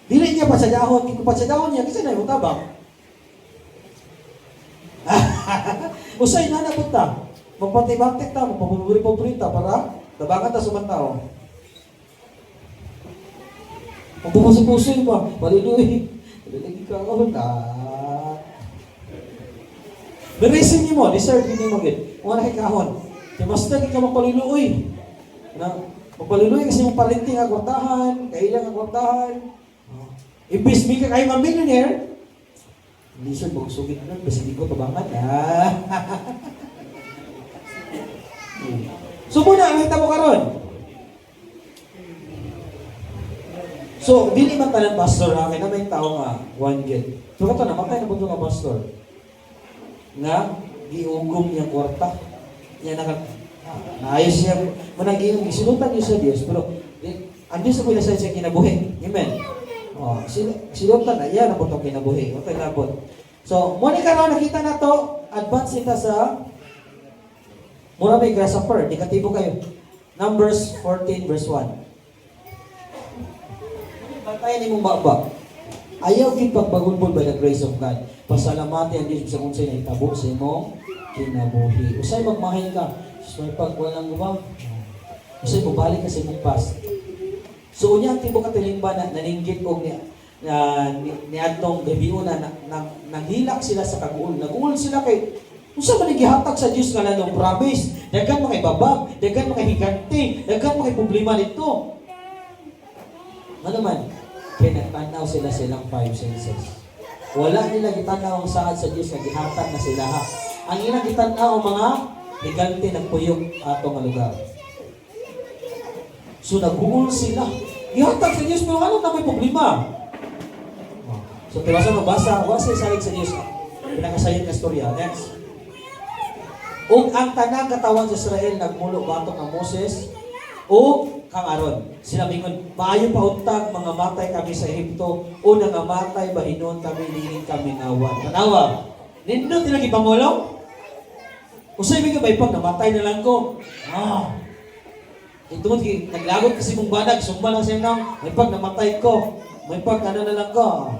Dili niya pasadahon, kung pasadahon niya, kasi na yung tabang. Usay na na punta. Magpantay-bantik ta, magpapaburi-paburita para tabangan ta sumantao. Magpupuso-puso pa, paliluhi. Lagi ka ako na. Beresin niyo mo, deserve niyo mo gid. Wala kay kahon. Kay master ka magpaliluoy. Na magpaliluoy kasi mong palinti nga kwartahan, kailang nga kwartahan. Ibis mi ka kay millionaire. Hindi siya magsugid na, basta di ko tabangan. So muna, ang hita mo karon. So, dili man tanan pastor ha, kaya na may tao nga, one get. So, kato na, makaya na po nga pastor. Nga, giugong niyang kwarta. Niya naayos siya, managing, gisilutan niyo sa Diyos, pero, ang Diyos na po nasa siya kinabuhi. Amen. Oh, silutan na, yan na po itong kinabuhi. Okay, labot. So, muna ka na, nakita na to, advance ita sa, mura may grasshopper, negatibo kayo. Numbers 14 verse 1. Bantayan ni mong baba. Ayaw din pagbagunbol by the grace of God. Pasalamati ang Diyos sa kung sa'yo na itabo sa imong kinabuhi. Usay magmahin ka. So, may pagwalang ba? Usay mabalik ka sa imong past. So, unya ang tibo katilimba na naninggit o ni Adtong gabion na naghilak sila sa kaguol. Naguol sila kay usa man gihatag sa Dios nga nanong promise. Daghan mga ibabag, daghan mga higanti, daghan mga problema dito. Ano man? Kaya nagtanaw sila silang 5 senses. Wala nila gitanaw ang saad sa Diyos na gihatag na sila ha. Ang ilang gitanaw ang mga higanti nagpuyok atong nga lugar. So naguol sila. Gihatag sa Diyos pero ano na may problema? So tiwasa mabasa, wasa salig sa Diyos. Pinakasayon ka storya. Next. Ug ang tanang katawan sa Israel nagmulo batok ang Moses o kang Aron. Sila mingon, maayo pa untag mga matay kami sa Ehipto o nangamatay bahinon kami dili kami ngawan. Tanawa. Nindot nila gipangulong? Usay mi ka bay pag namatay na lang ko. Ito naglagot kasi mong banag, sumba lang sa inyo. May pag namatay ko. May pag ano na lang ko.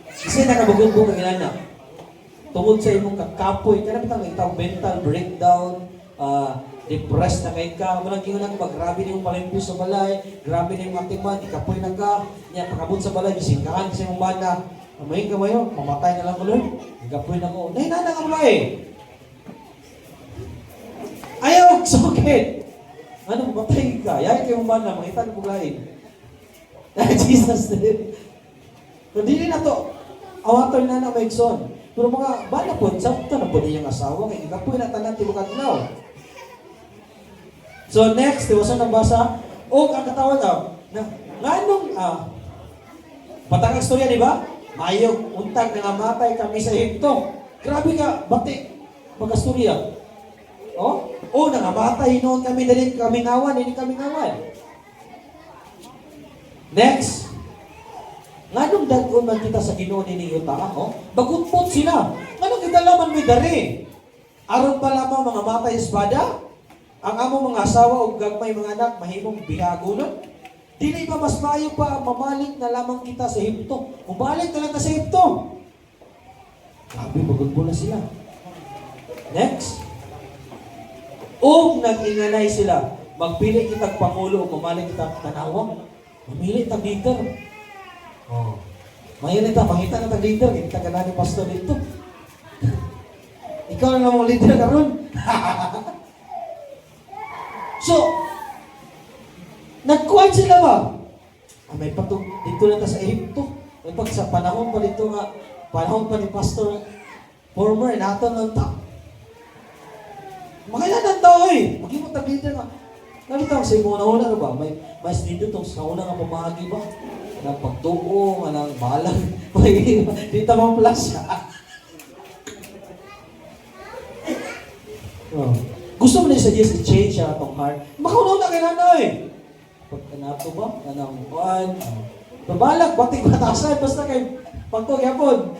Kasi nakabagong-bong ang inana. Tungod sa imong kakapoy, kaya naman itang mental breakdown, depressed na kayo ka, malang gingon pag grabe na yung palimpis sa balay, grabe na yung atiman, ikapoy na ka, niya pakabot sa balay, gisingkahan kasi yung banda, amayin ka ba yun, mamatay na lang ko nun, ikapoy na ko, nahinana ka balay. Ayaw, sukit! Ano, mamatay ka, yaya kayo banda, makita na balay. Jesus name. So, dili na to, awator na na maigson. Pero mga bala po, sakto na po niyang asawa, kaya ikapoy na tanan tibukan now. So next, tiwasan ng basa, o ang katawan na nganong, patang istorya, di ba? Mayong untag na namatay kami sa Ehipto. Grabe ka, bati, pagkastorya. O nangamatay noon kami, dali kami ngawan, hindi kami ngawan. Next, Nganong dagon man kita sa Ginoo ni yuta ako? Bagutpot sila. Nganong kita laman may dari? Aron pa lamang mga matay espada? Ang among mga asawa o gagmay mga anak mahimong bihagonon? Dili ba mas maayo pa ang mamalik na lamang kita sa Ehipto? Mabalik na lang ka sa Ehipto. Grabe, bagutpot na sila. Next. O nag-inganay sila. Magpili kitag pangulo o mamalik kitag tanawang. Mamili tag leader. Oh. Mayon ita, mangita na tag leader. Kita ka na ni pastor dito. Ikaw na namang leader karon. So, nagkuhan sila ba? May patong dito na ta sa Ehipto. May pag sa panahon pa dito nga, panahon pa ni pastor former, nato ng ta. Makayanan daw eh. Maging tag leader nga. Nalitaw sa imo una ba? May mas dito tong sa una nga pamahagi ba? Nang pagtuo, anang balag. Dito mo plus. Oh. Gusto mo na i-suggest i-change siya itong heart. Makauna kay nanay. Pagka nato ba? Anang buwan. Babalag, batik batasan. Basta kay pagtog yapon.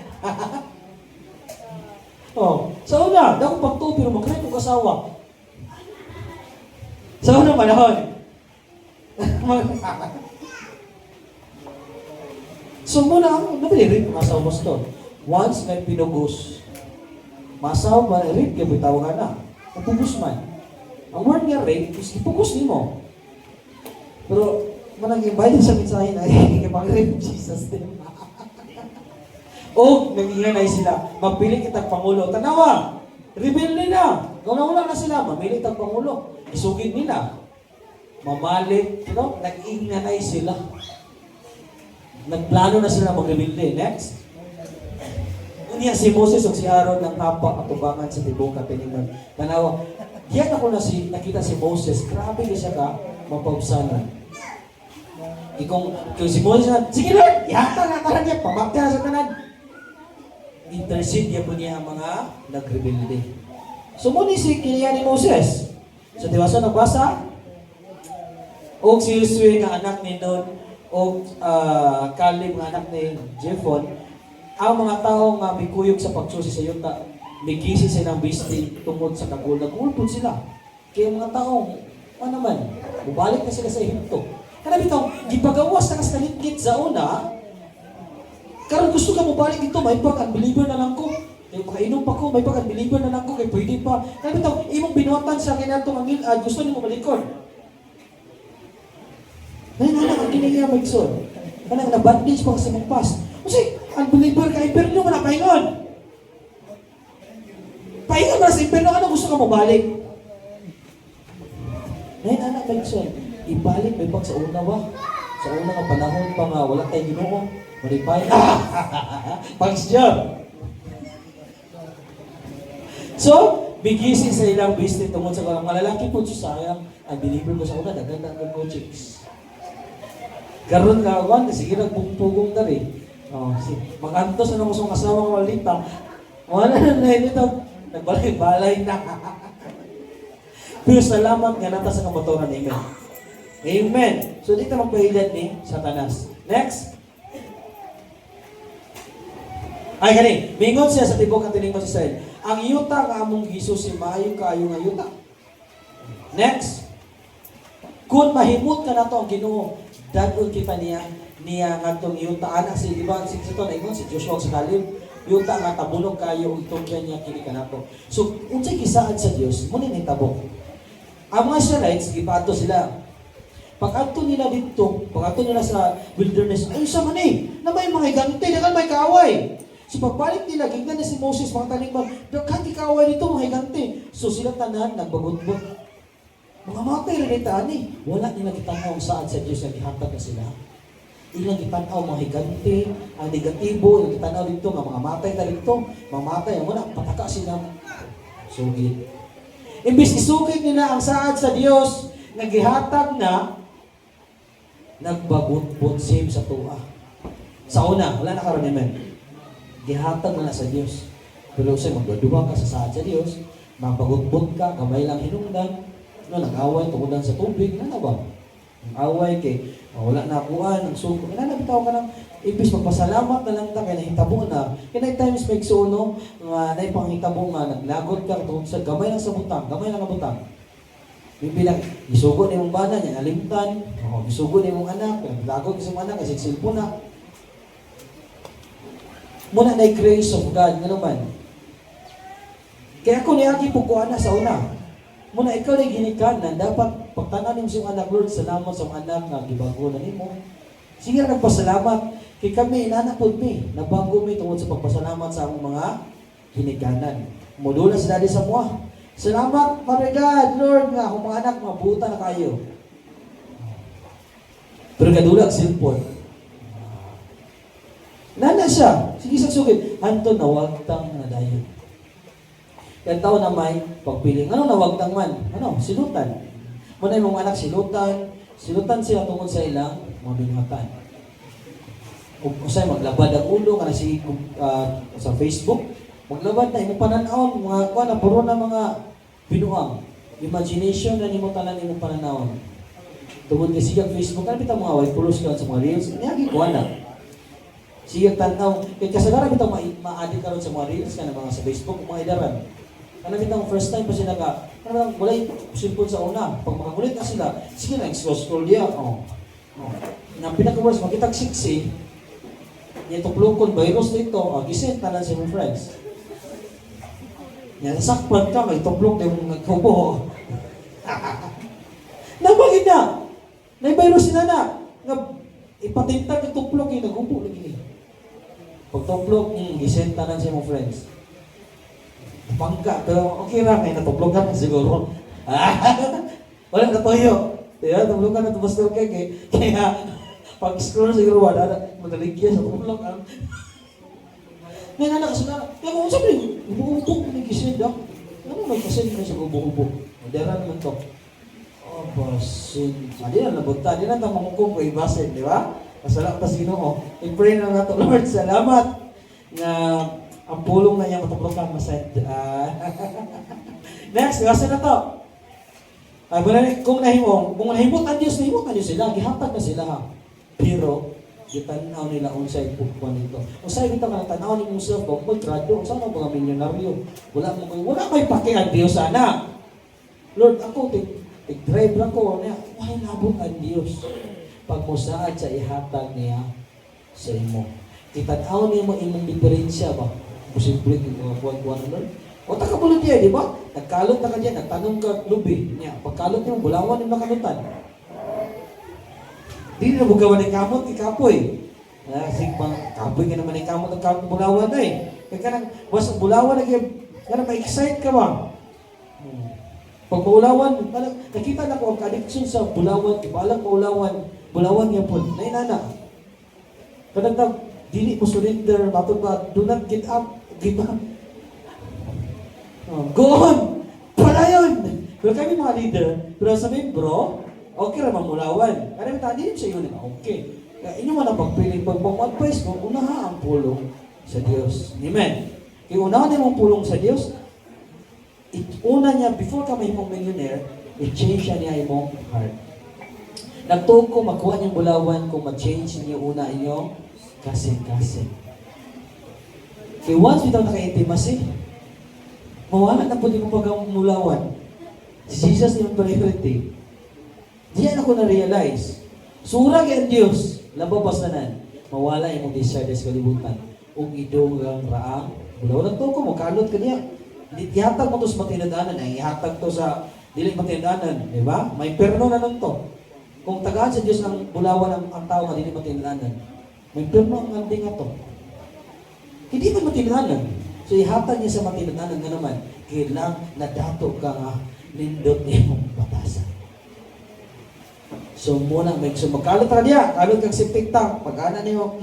Oh. Sa una, dako pagtuo pero magkaya kong kasawa. Sa unang panahon. So muna ako, nabili rin masaw mo to. Once may pinugos, masaw ba rin, kaya bitaw nga na. Napugos man. Ang word nga rin, is ipugos ni mo. Pero, manang invite sa mensahe na, ipag-rin Jesus din. O, nag-inganay sila, magpili kitag Pangulo. Tanawa, rebelde na. Gauna-una na sila, mamili kitag Pangulo. Isugin nila. Mamalik, nag-inganay sila. Nagplano na sila mag-rebelde. Next. Unya si Moses o si Aaron ng tapa at tubangan sa tibok at tinignan. Tanawa, yan ako nakita si Moses, grabe na siya ka, mapagsanan. Kung si Moses na, sige Lord, yata na taran niya, pamagta na sa tanan. Intercede niya po niya ang mga nag-rebelde. So muna si kiniya ni Moses. So diwasa nagbasa, o si Yusue nga anak ni Nun, o Caleb nga anak ni Jephon, ang mga tao nga mikuyog sa pagsusi sa yuta, migisi sa ng bisti tungod sa kagul. Nagulpod sila. Kaya mga tao, ano naman, bubalik na sila sa Ehipto. Kaya bitaw, gipagawas na kas kalingkit sa una, karon gusto ka mo balik dito, may pag-unbeliever na lang ko. Kaya makainom pa ko, may pag-unbeliever na lang ko, kaya pwede pa. Kaya bitaw, imong binuhatan sa akin nato ang gusto niyo mo balikon. Nainala ang kinaya magson. Kanang na-bandage pa sa magpas. Kasi, unbeliever ka, imperno mo na pahingon. Pahingon mo na sa imperno, ano gusto ka mo balik? Nainala magson. Ibalik may pag sa una ba? Sa una nga panahon pa nga, wala tayong Ginoo. Maripay. Pag's job. So, bigisi sa ilang business tungkol sa mga lalaki po sayang ang believer ko sa una, naganda ko chicks. Karon ka awan, sige nagpugpugong na rin. Oh, magantos na ako sa kasama ng walita. Wala na ito. Nagbalay-balay na. Pero salamat nga nata sa kamotoran. Amen. Amen. So dito magpahilan ni Satanas. Next. Ay gani, mingon siya sa tibok at tining mo si Israel. Ang yuta nga among Jesus si maayo kaayo nga yuta. Next. Kung mahimot ka na to ang Ginoo, dagon kita niya ngatong yuta anak si iba si to na ingon si Joshua sa Caleb. Yuta nga tabulog kayo itong niya kini kanato. So unsay gisaad sa Dios, mo ni tabok. Ang mga Israelites gipaadto sila. Pag-adto nila dito, pag-adto nila sa wilderness, ay sa man na may mga higante, na may kaaway. So pagbalik nila, gignan na si Moses, mga talikman, daghan kaaway dito, mga higante. So sila tanan, nagbabot-bot. Mga matay rin ani, wala nila gitanaw saan sa Diyos na gihatag na sila. Ilang gitanaw mga higante, ang negatibo, ilang gitanaw dito, mga matay na dito, mga matay, ang wala, pataka sila. Sugit. Imbis isugit nila ang saad sa Diyos, nagihatag na, nagbabot-bot same sa tuwa. Sa una, wala na karon naman. Gihatag na sa Diyos. Pero say magduduwa ka sa saad sa Diyos, magbabot-bot ka, kamay lang hinungdan, nag-away tungkol sa tubig, na ba? Ang away kay wala na kuan, ang suko. Nabitaw ka ng ibis magpasalamat na lang ta kay nahitabo na. Kay times may igsuon nga nay panghitabo nga naglagot ka tungod sa gamay lang sa butang, gamay lang ang butang. Bibilang gisugo ni mong bana niya nalimtan, gisugo ni mong anak, naglagot sa mong anak kasi silpon na. Muna na grace of God nga naman. Kaya ako niyagi po ko ana sa una. Muna ikaw na ginikanan, dapat pagtanan mo sa anak, Lord, salamat sa anak nga gibago na nimo. Sige na nagpasalamat. Kay kami, inanapod mi, nabago mi tungod sa pagpasalamat sa among mga ginikanan. Mudula sa dadi sa mua. Salamat, Father God, Lord, nga akong mga anak, mabuta na kayo. Pero kadulag, silpon. Nana siya. Sige sa sugid. Anton na wagtang na dayon. Kaya tao na may pagpiling. Ano na wagtang man? Ano? Silutan. Muna yung mga anak silutan. Silutan sila tungkol sa ilang mga binhatan. Kung sa'yo maglabad ang ulo, kana si sa Facebook, maglabad na, imong pananaon, mga kuha na, puro na mga binuang. Imagination na nimo tanan imong pananaon. Tungkol kasi ang Facebook, ano bitang mga white pulos ka sa mga reels, niyagi kuha na. Siya tanaw, kaya kasagaran bitang ma-adik ka ron sa mga reels, ka na mga sa Facebook, mga idaran. Kana bitang first time pa sila ka, kana wala yung simple sa una. Pag makakulit na sila, sige na, scroll dia. Na pinaka-worst, makitag siksi, niya tuklokon, virus dito, gisent na lang sa mga friends. Niya, nasakpan ka, may tuklok na yung nagkubo. Nabagin na! Na-virus na na! Ipatintag yung tuklok, yung nagkubo lagi. Pag tuklok, gisent na lang sa mga friends. Pangka, pero okay ra, may natuplogan na siguro. Wala na toyo. Diba, tuplogan na tumastor kay kaya pag-scroll siguro wala na, madaligya sa tuplok. May anak sa na, kaya kung sabi, ubo-ubo, nagisid ako. Ano nagkasin ka sa ubo-ubo? Madara naman to. Basin. Di na nabunta, di na ito mamukong ko ibasin, di ba? Masalak ta sino. I-pray na nato, Lord, salamat na ang pulong na niya matuplokan masad. Next, kasi na to. Kung nahimot ang Diyos sila, gihatag na sila ha. Pero, gitanaw nila unsay pugpuan nito. Unsay bitaw nga tanaw ni mong self kontrado, unsa man mga milyonaryo. Wala may paki ang Dios ana. Lord, ako tig-drive lang ko niya. Why nabot ang Dios? Pag musaad sa ihatag niya sa imo. Kitanaw niyo mo imong diferensya ba? Posible yung mga kuwan-kuwan na Lord. O takabulod niya, di ba? Nagkalot na ka dyan, nagtanong ka lubi niya. Pagkalot niyo, bulawan yung nakalutan. Di na bugawan ng kamot, ikapoy. Sige pang kapoy ka naman ng kamot, ang bulawan na eh. Kaya ka nang, basta bulawan na kayo, kaya ma-excite ka ba? Pag bulawan, nakita na ko ang addiction sa bulawan, ibalang bulawan niya po, nainana. Kadagdag, dili mo surrender, matod ba, do not get up, give up. Go on! Palayon! Pero kami mga leader, pero sabihin, bro, okay naman mulawan. Kaya naman hindi sa iyo na, okay. Kaya inyo man ang pagpiling, pag-advise mo, unaha ang pulong sa Diyos. Amen. Kaya unahan niya mong pulong sa Diyos, una niya, before ka may mong millionaire, i-change niya imong heart. Nagtuog ko, makuha niyang bulawan kung ma-change niyo una inyong kasing-kasing. Kaya once without naka-intimacy, mawala na po di mo pag-mulawan. Si Jesus yung priority. Diyan ako na-realize. Sura kay ang Diyos, lababas na nan, mawala yung desire sa kalibutan. Kung idungang raang, bulawan to ko, magkalot ka niya. Ihatag mo to sa matinadanan, ihatag to sa diling matinadanan, di ba? May perno na nun to. Kung tagaan sa Diyos ng bulawan ang tao nga diling matinadanan, may perno ang anding nga to. Hindi man matinadanan. So ihatag niya sa matinadanan nga naman, kailang nadato ka nga, nindot imong batasan. So muna, magkalot ka niya, kalot kang septic tank, pag-ana niyo,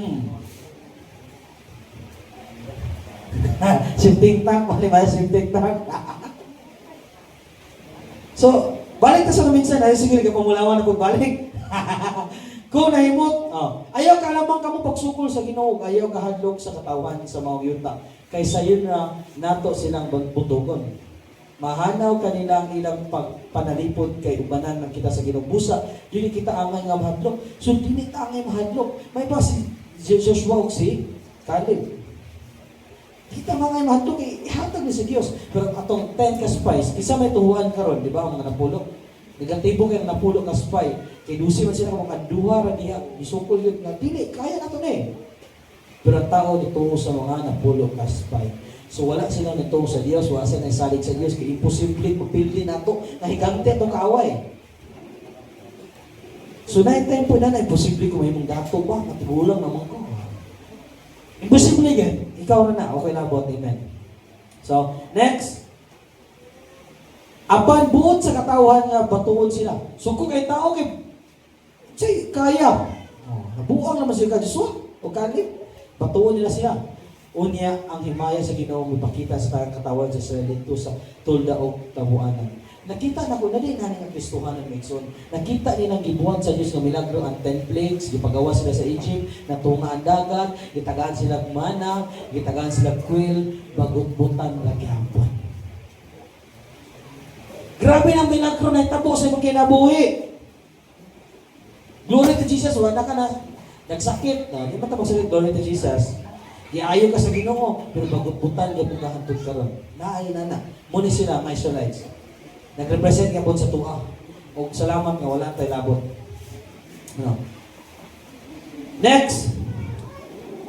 septic tank, mali ba septic tank? So, balik na sa minsan, ay sige, kapamulawan na pagbalik. Kung nahimot, ayaw ka lamang ka mo pagsukol sa Ginoo, ayaw ka hadlok sa katawan sa mga yuta. Kaysa yun na nato silang butugon. mahanaw kanila ang ilang pagpanalipod kay ubanan ng kita sa ginubusa, dili kita angay nga mahadlok. So dili ta angay mahadlok. May ba si Joshua ug si Caleb. Kita mga mahadlok ihatag ni sa Dios. Pero atong 10 ka spies, isa may tuhuan karon, di ba, ang mga napulok. Negatibo kay napulok ka spy. Kay dusi man sila kung duha ra diha, gisukol yun nga dili kaya nato ni. Pero ang tao dito sa mga napulok ka spy. So wala sila nito sa Dios, wala sila salig sa Dios, kaya imposible mapili nato na higante itong kaaway. So na tempo na imposible ko may mong dato ba, matigulang naman ko. Imposible yan. Ikaw na okay na about, amen. So, next. Apan buot sa katawhan nga batuon sila. So kung kay tao say, kaya. Nabuang naman sila ka Joshua o Caleb. Batuon nila siya. Unya ang himaya sa Ginoo mipakita sa katawan sa Israel dito sa tulda o tabuanan. Nakita na ko na din ang Kristohan ng Mexon. Nakita nilang gibuhat sa Diyos ng milagro ang 10 plagues, gipagawa sila sa Egypt, natunga ang dagat, gitagaan sila mana, gitagaan sila quail, bagot-butan na gihapon. Grabe ng milagro na itabo sa imong kinabuhi. Glory to Jesus, wala ka na nagsakit. Di ba tapos sila, glory to Jesus. Iayo ka sa Ginoo, pero bagot-butan yung pagkahantod karon. Naay na. Muna sila, mga Israelites. Nag-represent ka po sa tuwa. O salamat nga wala tayo labot. No. Next.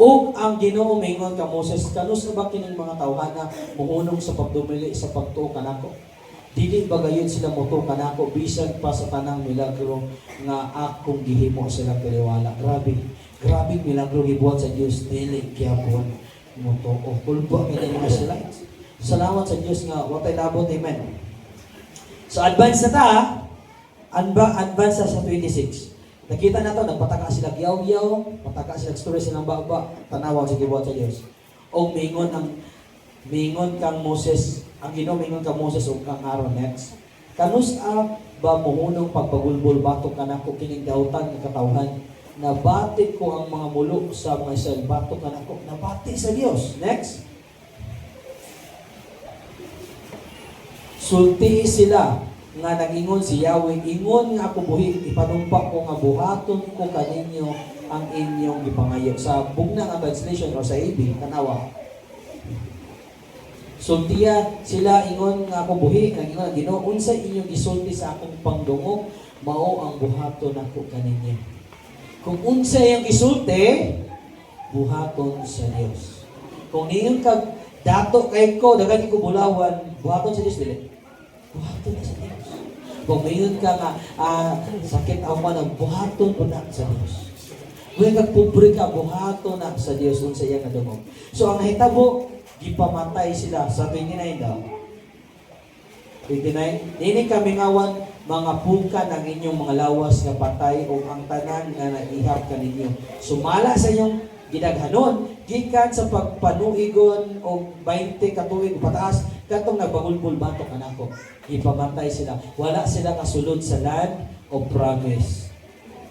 O ang Ginoo mingon ka Moses, kanus na ba kining mga tawhana muhunong sa pagdumili sa pagtuo kanako? Dili ba gayon sila moto kanako bisan pa sa tanang milagro nga akong gihimo sila kaliwala. Grabe milagro gibuhat sa Dios dili gyapon moto o kulba kini mga Israelites. Salamat sa Dios nga wa tay labot, amen. So advance na ta, advance sa 26. Nakita na to, nagpataka sila giyaw-giyaw, pataka sila story silang baba, tanawa sa gibuhat sa Dios. O mingon kang Moses, ang Ginoo mingon kang Moses ug kang Aaron next. Kanus ba muhunong pagpagulbol batok kanako kining dautan nga katawhan. Nabati ko ang mga mulok sa mga Israel, batok kanako, nabati sa Dios. Next. Sulti sila nga nagingon si Yahweh, ingon nga ako buhi, ipanumpa ko nga buhaton ko kaninyo ang inyong gipangayo. Sa bugna nga translation or sa AB, tanawa. Sultiya sila, ingon nga ako buhi, nagingon, Ginoo, unsa inyong gisulti sa akong pangdungog, mao ang buhaton ako kaninyo. Kung unsa iyang gisulti, buhaton sa Dios. Kung ningon kag dato kay ko, dagan ko bulawan, buhaton sa Dios dili. Buhaton na sa Dios. Kung ngayon ka nga, sakit ang manang, buhaton po na sa Dios. Kung nagpubri ka, buhaton na sa Dios kung sa iya nga dumog. So ang nahitabo, gipamatay sila sa 29 daw. 29, nini kami ngawan, mga pulkan ang inyong mga lawas nga patay o ang tanan nga naihap kaninyo. Sumala sa inyong gidaghanon, gikan sa pagpanuigon o 20 katuig pataas, katong nagbagulbul batok anako. Ipamatay sila. Wala sila kasulod sa land of promise.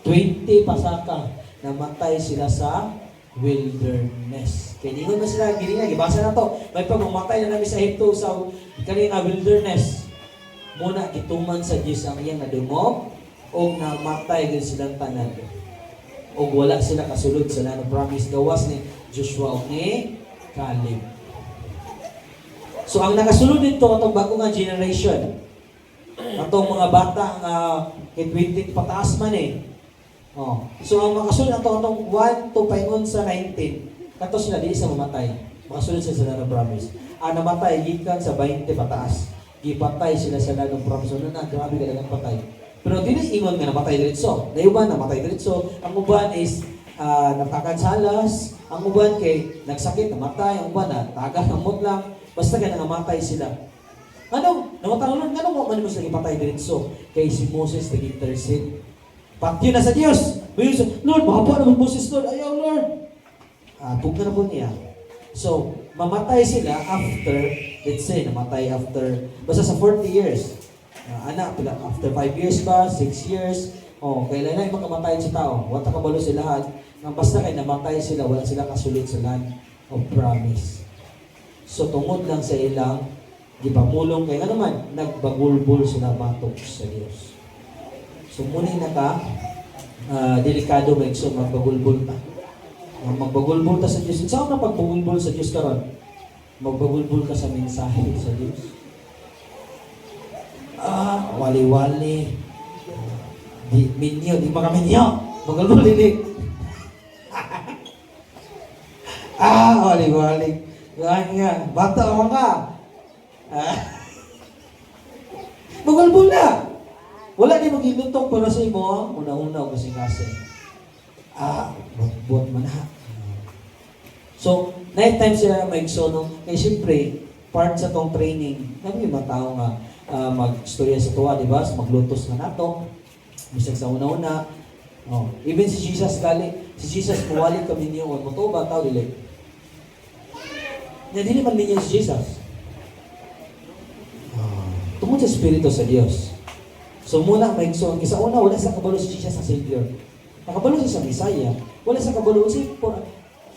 20 pasaka namatay sila sa wilderness. Kaya ningon na sila, gininga, gibasa na to. May pagmamatay na namin sa Egypto sa kanina wilderness. Muna gituman sa Diyos ang iyang nadungog o namatay din silang tanan. O wala sila kasulod sa land of promise. Gawas ni Joshua o ni Caleb. So ang nakasulod dito atong bago nga generation, atong mga bata nga 20 pataas man eh. Oh. So ang makasulod atong 1 to paingon sa 19, kato sila di sa mamatay. Makasulod sila sa land of promise. Ang namatay gikan sa 20 pataas. Gipatay sila sa land of promise. Ano na, grabe kalagang patay. Pero dili ingon nga namatay diretso. Nayuban namatay diretso. Ang uban is nakakansalas. Ang uban kay nagsakit, namatay. Ang uban na taga-hamot lang. Basta ka nangamatay sila. Ano? Nangatanong ano mo man mo sila ipatay diretso? Kay si Moses nag-intercede. Patyo na sa Diyos. Lord, mahaba naman Moses, Lord. Ayaw, Lord. Bugna na po niya. So, mamatay sila after, let's say, namatay after, basta sa 40 years. After 5 years ba, 6 years, kailan na yung makamatay sa tao. Wata kabalo sila. Basta kay namatay sila, wala sila kasulod sa land of promise. So tungod lang sa ilang gipamulong kay nga naman nagbagulbol sila batok sa Dios. So muna naka delikado may so magbagulbol ta. Magbagulbol ta sa Dios. Saan na pagbagulbol sa Dios karon? Magbagulbol ka sa mensahe sa Dios. Wali-wali. Di makaminyo. Magbagulbol ini. Wali-wali. Nga, bata ako ka. Magbagulbol na. Wala di maghilutong para sa imo, una-una o kasing-kasing. Magbuhat man ha. So, night time sila maigsono. Kaya siyempre, part sa tong training, namin yung mga tao nga mag-storya sa tuwa, di ba? Maglutos na nato. Misag sa una-una. Even si Jesus puwali kami niyo. Muto ba tao dili? Dili man ninyo si Jesus. Tungkol sa Espiritu sa Diyos. So muna maigsoon. Isa una, wala sa kabalo si Jesus sa Savior. Nakabalo siya sa Messiah. Wala sa kabalo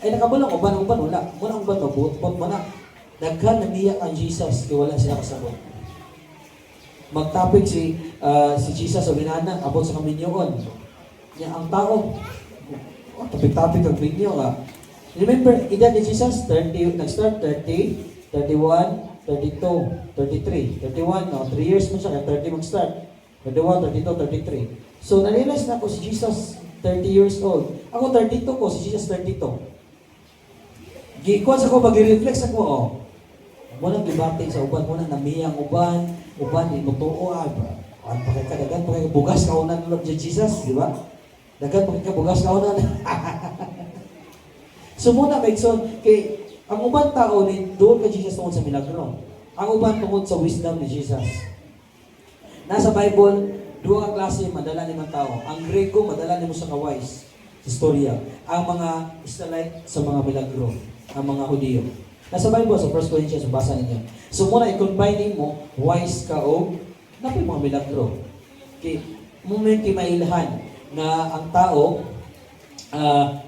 nakabalo ang uban, wala. Muna ang uban, mabuot mo na. Nagkan naniyak ang Jesus, kaya wala siya kasabot. Magtapik si Jesus o ginana, abot sa kaminyoon. Ang tao, tapik-tapik ang minyo nga. Remember, edad ni Jesus, nag-start 30, 31, 32, 33. 31, 3 years mo siya, 30 mag-start. 31, 32, 33. So, na-realize na ako si Jesus 30 years old. Ako 32 ko, si Jesus 32. Gikuan sa ko, mag-reflex ako, Munang gibati sa uban, munang namiyang uban, di mutuo, ang pakikadagan, bugas kaunan Lord Jesus, di ba? Dagan pakikabugas kaunan. So muna, Megson, kay ang uban tao, doon ka Jesus tungkol sa milagro. Ang uban tungkol sa wisdom ni Jesus. Nasa Bible, duwa ang klase madala ni mga tao. Ang Grego, madala ni mo sa kawais, sa istorya. Ang mga Israelite sa mga milagro. Ang mga Hudiyo. Nasa Bible, sa 1 Corinthians, basa ninyo. So muna, i-combine mo, wise ka o napay mga milagro. Okay. Moment kay mailhan na ang tao,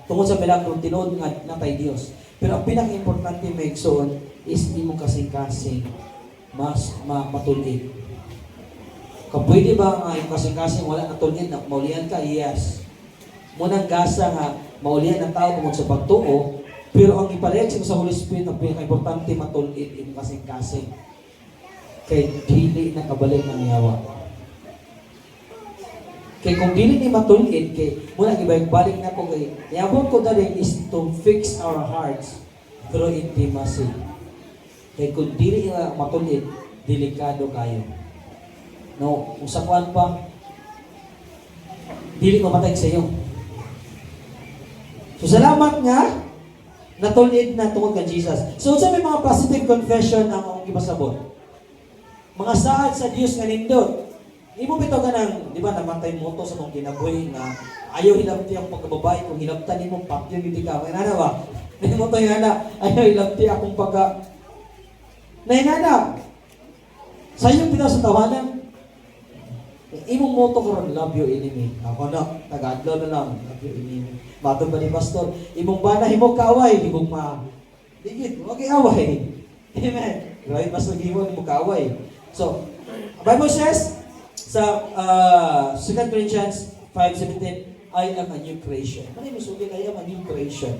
tungkol sa milagro, tinood nga na kay Diyos. Pero ang pinaka-importante may igsoon is hindi mo kasing-kasing mas matulid. Kung pwede ba nga yung kasing-kasing wala natulid na maulihan ka? Yes. Munang gasa nga maulihan ng tao tungkol sa pagtuo, pero ang ipalayag sa Holy Spirit, ang pinaka-importante matulid yung kasing-kasing. Kay dili na kabalik ng yawa. Kay kung dili ni matulid, kay muna ibalik na ko kay yabot ko dali is to fix our hearts through intimacy. Kay kung dili na matulid, delikado kayo. No, kung sakwan pa, dili mamatay sa iyo. So salamat nga, natulid na tungkol kay Jesus. So sa may mga positive confession ang akong gipasabot. Mga saad sa Dios nga nindot. Imo bitaw ka ng, di ba, namatay mo to sa mong kinabuhi nga ayaw hilabti ang pagkababae kung hilabtan ni mong pakyo hindi ka. May nana ba? Hindi mo to yung nana, ayaw hilabti akong pagka... Nainana, sa'yo bitaw sa tawanan, imong moto karon love your enemy. Ako na, taga-adlaw na lang, love your enemy. Matod ba ni Pastor, imong bana, himong kaaway, himong ma... Digit, huwag away. Amen. Right, Pastor Gimo, himong kaaway. So, Bible says, sa 2 Corinthians 5:17, I am a new creation. Ano yung isugin? I am a new creation.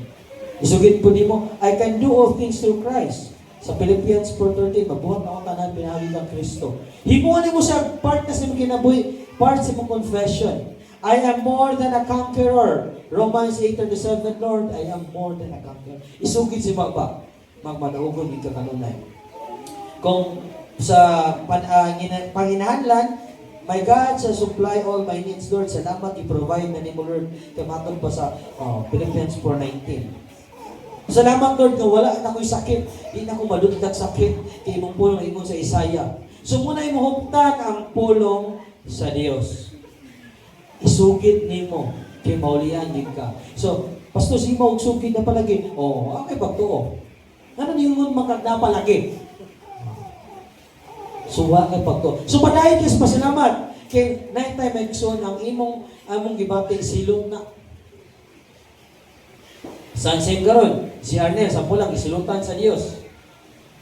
Isugin po di mo, I can do all things through Christ. Sa Philippians 4:13, mabuhat na ako tanan, pinahawig ang Kristo. Himuan mo sa part na sa mga kinabuhi, part sa mga confession. I am more than a conqueror. Romans 8:37, Lord, I am more than a conqueror. Isugin si Baba, magmanaugod yung kakanunay. Kung sa panginahanlan, my God shall supply all my needs, Lord. Salamat, i-provide na ni mo, Lord. Kamatod pa sa Philippians 4:19. Salamat, Lord, na wala na ako'y sakit. Di na ako madudagdag sakit. Kaya imong pulong ingon sa Isaiah. So muna imuhugtan ang pulong sa Dios. Isugid nimo kay maulian din ka. So, Pastor, si mo sugid na palagi. Okay pagtuo. Ano yung napalagi? Suwa kay pagto. So padayon kay pasalamat kay night time action ang among gibati silot na. San same karon si Arnel sa pulang isilutan sa Dios.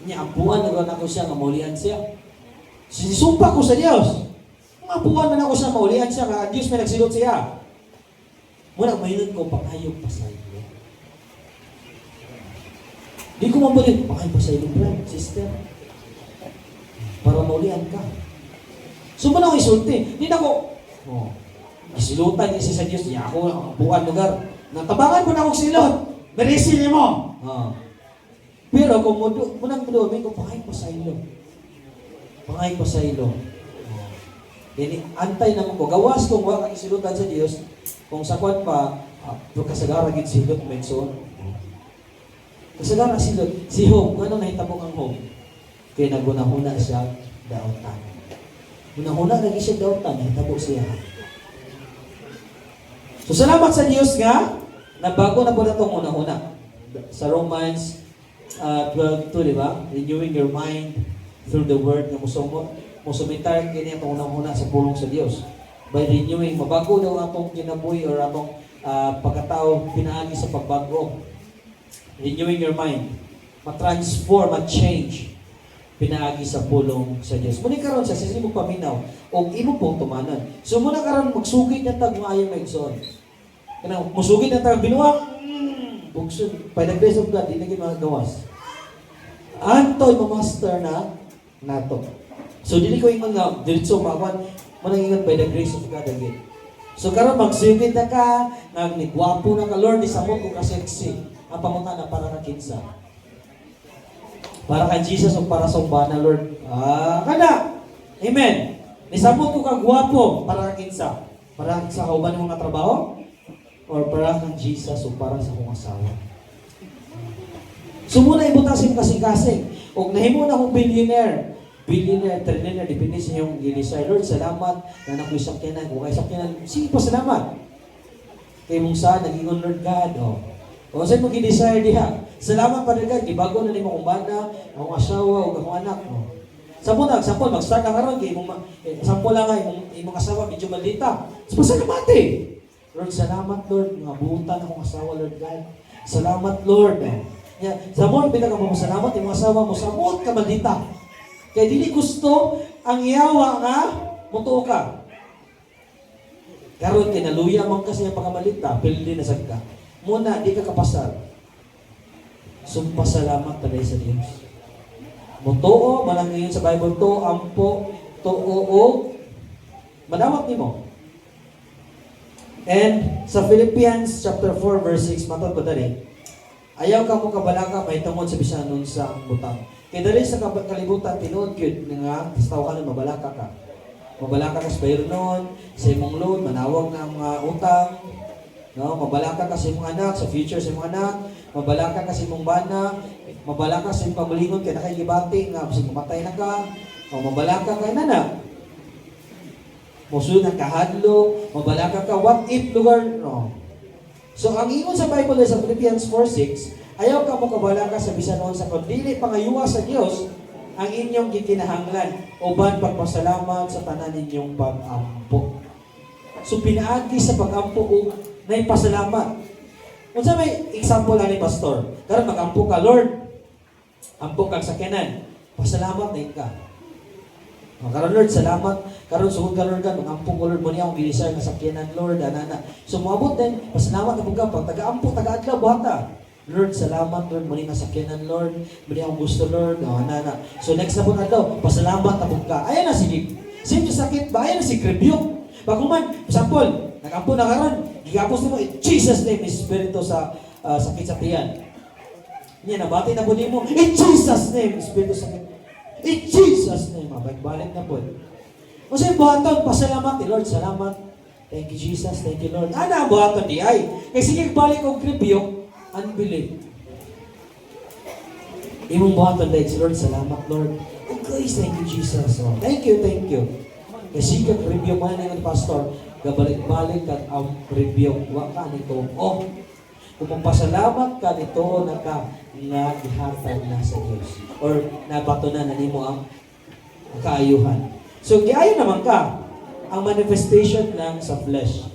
Niya, ampuan na ako siya, nga maulian siya. Sisumpa ko sa Dios. Kung ampuan man ako siya, maulian siya, nga Diyos may nagsilot siya. Muna, mayroon ko, pangayog pa sa iyo. Di ko mabulit, pangayog pa sa iyo, brother, sister. Para maulian ka. So, man ako isulti. Hindi na ko, isilutan niya siya sa Diyos. Di ako, ang ampuan lugar. Natabangan ko na akong silot. Beresin niyo mo. Pero kung munang may kung pangayog pa sa iyo. Pangayog pa sa iyo. Dini, antay naman ko. Gawas kung wala kang isilutan sa Diyos. Kung sakwan pa, kasagara gid silot menson. Kasagara silot. Si Hope, kung ano nahitabo ang Hope? Kaya naguna-huna siya dautan. Una-huna lagi siya dautan, nahitabo siya. So salamat sa Diyos nga, nabago na po na itong una-huna. Sa Romans 12:2, di ba? Renewing your mind through the word na musumitar kini itong una-huna sa pulong sa Diyos. By renewing, mabago daw atong kinabuhi or atong pagkatao pinaagi sa pagbago. Renewing your mind. Ma-transform, ma-change. Pinaagi sa pulong sa Diyos. Muna karon sa sisi mo paminaw o imo pong tumanan. So muna karon magsugid na tag maayo maigsoon. Kanang musugid na tag binuang bugson by the grace of God di na mga gawas. Antoy ma-master na nato. So dili ko ingon nga diretso makuan manangingon by the grace of God again. So karon magsugid na ka, nagigwapo na ka Lord, isamot ko ka sexy. Ang pamunta na para ka kinsa. Para kay Jesus o para sa umbana, Lord. Kada. Amen. Nisabot ko kang gwapo para kay kinsa. Para sa kauban ng mga trabaho? Or para kang Jesus o para sa kong asawa? So muna ibutasin kasing-kasing. O nahimo na akong billionaire, trillionaire, depende sa iyong ginisay. Lord, salamat na nako'y sakyanan. Kung kayo sakyanan, sige pa salamat. Kay mong saan, nag-ingon Lord God. O saan mo ginisay diha? Salamat pa rin ka, gibago na ni mo kumbana, akong asawa, o akong anak mo. Sampol, mag-start ka karon kay sampol lang nga, imong asawa, medyo maldita. So, pasalamati. Lord, salamat Lord, mga buutan akong asawa, Lord God. Salamat Lord. Sampol, pinaka mo salamat, imong asawa mo, samot ka maldita. Kaya dili gusto ang iyawa nga, mutuo ka. Karon kinaluya man kasi ang pagkamalita, pildi na sagka. Muna, di ka kapasal. Sumpasalamat tayo sa Diyos. Motoo, manangin sa Bible to, ampo, too, manawat ni mo. And sa Philippians chapter 4 verse 6, matod ba dali? Ayaw ka mo kabalaka, may tungod sa bisan nun sa butang. Kaya dali sa kalibutan, tinood yun, nga, tastaw ka nun, mabalaka ka. Mabalaka ka sa bayro nun, sa imong loan, manawag na mga utang, no, mabalaka ka sa imong anak, sa future sa imong anak, mabalaka ka sa imong bana, mabalaka sa imong pamalingon kaya nakikibati nga kasi kumatay na ka, o mabalaka ka na. Musul ng kahadlo, mabalaka ka, what if lugar, no. So ang ingon sa Bible sa Philippians 4:6, ayaw ka mo kabalaka sa bisan noon sa pagdili pangayuwa sa Dios ang inyong gikinahanglan, uban pagpasalamat sa tanan ninyong pag-ampo. So pinaagi sa pag-ampo o na pasalamat. Kung sa may example lang ni Pastor, karon mag-ampo ka, Lord, ampo kang sakyanan, pasalamat na ka. Karon Lord, salamat. Karon sugod ka Lord, mag-ampo ko Lord, mo niya akong ginisay nga sakyanan, Lord, anana. So moabot din, pasalamat na buka, pag taga-ampo, taga-adlaw, buhata. Lord, salamat Lord, mo niya nga sakyanan, Lord, mo niya akong gusto, Lord, anana. So next na po na daw, pasalamat na buka. Ayan na sige. Sige sakit ba? Ayan na si Kribyok. Baguman, example, nag-ampo na karon, gigapos mo, in Jesus name, Espiritu sa sakit sa tiyan. Yan, nabati na po din mo, in Jesus name, Espiritu sa sakit. In Jesus name, balik na po. Kasi buhaton, pasalamat, Lord, salamat. Thank you, Jesus, thank you, Lord. Ana, buhaton di ay. Kasi sige, balik kong kribyo, unbelief. Imong buhaton dahil, Lord, salamat, Lord. Okay, thank you, Jesus. Oh, thank you, thank you. Kasi kag review mo na yung pastor, gabalik-balik kag ang review, wa ka nito. Oh, kung magpasalamat ka nito, nga gihatag na sa Diyos. Or nabato na nimo ang kaayuhan. So, giayo naman ka. Ang manifestation lang sa flesh.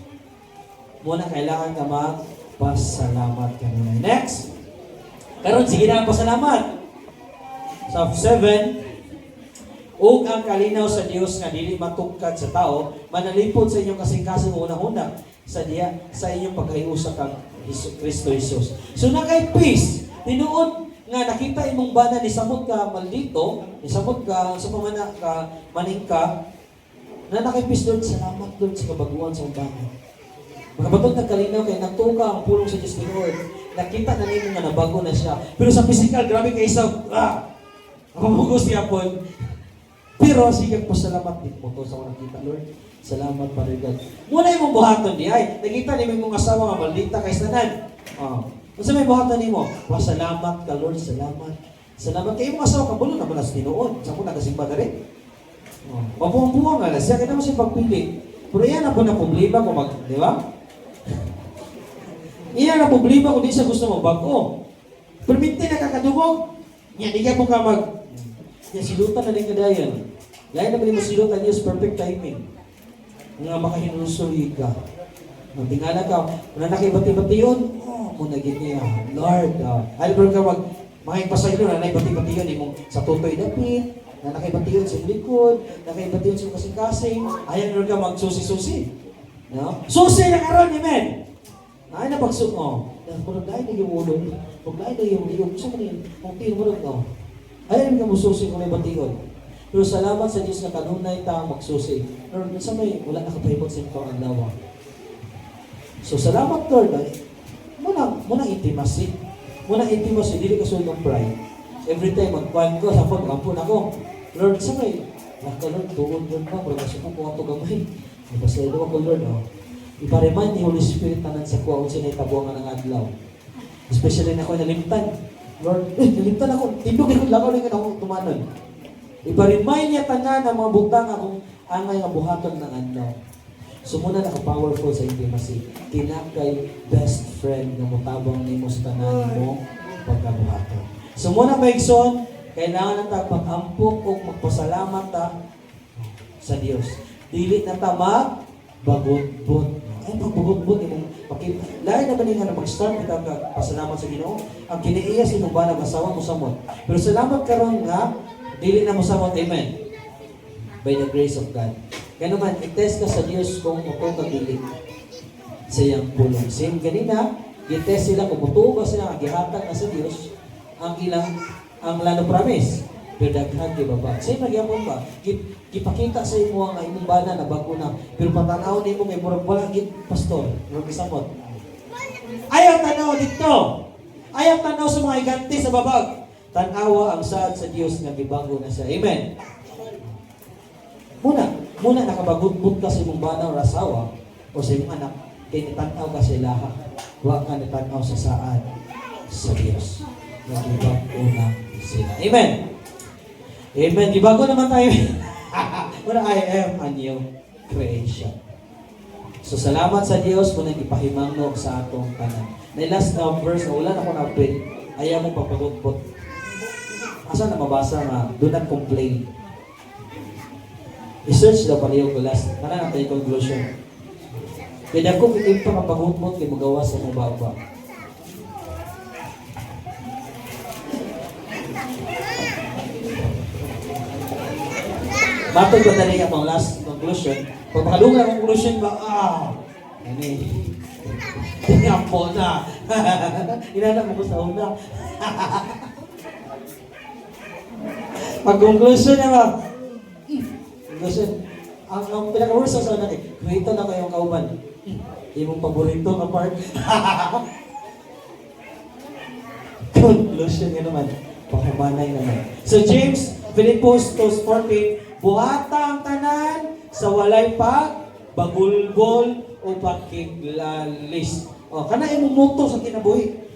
Muna kailangan ka magpasalamat ka muna. Next. Karon sige na ang pasalamat. Sa 7, ug ang kalinaw sa Dios nga dili matugkad sa tao, manalipod sa inyong kasing-kasing unang-una sa inyong pagkayusa kang Kristo Jesus. So na kay peace, tinuod nga nakita imong bana ni samot ka maldito, ni samot ka sa pamana ka maning ka, na nakay-peace Lord, salamat Lord sa kabaguan sa bana. Makabatog nagkalinaw kay nagtuka ang pulong sa Diyos ni Lord. Nakita na nimo nga nabago na siya. Pero sa physical, grabe kay isa, mabugos siya po. Pero sige po, salamat din po to sa mga nakita Lord. Salamat pa rin God. Muna yung buhaton di ay, nakita ni mong asawa nga maldita kay sanan. Kung may buhaton ni mo, salamat ka Lord, salamat. Salamat kayo mong asawa ka, bulo naman as tinuod. Sa ko nagasimba na rin. Mabuang-buang nga na siya, kaya naman siya pagpili. Pero yan na po na problema kung di ba? Iyan ang problema kung di siya gusto magbago. Permite na kakadugog. Yan, di ka mo ka yan, silutan na rin kadayan. Lain na mo silutan, Diyos, perfect timing. Nga makahinusuhi ka. Nung tingala ka, kung na nakibati-bati yun, muna niya, Lord, albert ka makipasay nun, na nakibati-bati yun, mong sa tutoy dapit, na nakibati yun sa likod, nakibati yun sa kasing-kasing, ayan Lord ka magsusi-susi. No? Susi na karon, amen! Ay na pagsuko. Kung dahil na yung ulo, kung dahil na yung gusto mo rin, kung tino mo rin, ayaw ka magsusi kung may batiyon. Pero salamat sa Diyos na kanunay taong magsusi. Lord, sa may wala nakapahibot sa ito ang lawa. So salamat Lord. Muna intimacy. Muna intimacy, dili ka sulong pride. Every time magkuhan ko, sa pag-ampun ako. Lord, sa may, naka Lord, tuon Lord pa, pero kasi kung ito gamay. Napasayado ako Lord, ipa-remind ni Holy Spirit tanan sa kuha kung sinay tabuangan ng adlaw. Especially na ako nalimtan. Lord, nalimtan ako. Tindog ko lakaw rin ako tumanon. Ipa-remind niya tanan ng mga butang akong angay nga buhaton ng adlaw. So muna naka-powerful sa intimacy. Kinakay best friend na mutabang ni mo sa tanan mo pagkabuhaton. So muna Maigson, kailangan na pag-ampok o magpasalamat sa Diyos. Dili na ta magbagod-bot. Ay, pagbubot-bot imong pakita. Lain na ba niya na mag-start kita pasalamat sa Ginoo? Ang kiniiya si ba na masawa mo samot. Pero salamat karon nga dili na mo samot, amen. By the grace of God. Kaya naman, i-test ka sa Diyos kung muto ka dili sa iyang pulong. Same kanina, i-test sila kung muto ba sila, gihatag na sa Diyos ang lano promise. Pero daghan di ba ba? Same nagyapon ba? Ipakita sa imo ang imong bana na bago na. Pero patanaw nimo kay murag wala gid pastor, murag isamot. Ayaw tanaw dito. Ayaw tanaw sa mga iganti sa babag. Tanawa ang saad sa Dios nga gibago na siya. Amen. Muna nakabagudbud ka sa imong bana o asawa o sa imong anak kay nitanaw ka sa ilaha. Wa ka nitanaw sa saad sa Dios. Nga gibago na sila. Amen. Amen. Gibago naman tayo. But I am a new creation. So salamat sa Dios muna ipahimangno sa atong tanan. Na last na verse na wala na ko na pray. Ayaw mo papagudpot. Asa na mabasa nga do not complain. I-search daw pala yung last. Kana na tayo conclusion. Kaya kung hindi pa mapagudpot kay magawa sa mong baba. Matod ko na rin ang last conclusion. Pag makalunga ang conclusion ba, ini. Tingnan po na. Inanap mo ko sa una. Pag-conclusion na ba? Conclusion. Ang pinaka-worst sa una, kwento na kayong kauban. Imong paborito na part. Conclusion nga naman. Pakamanay naman. So James, Philippos 2:14, buhata ang tanan sa walay bagulgol o pagkiglalis. Kana imong moto sa kinabuhi.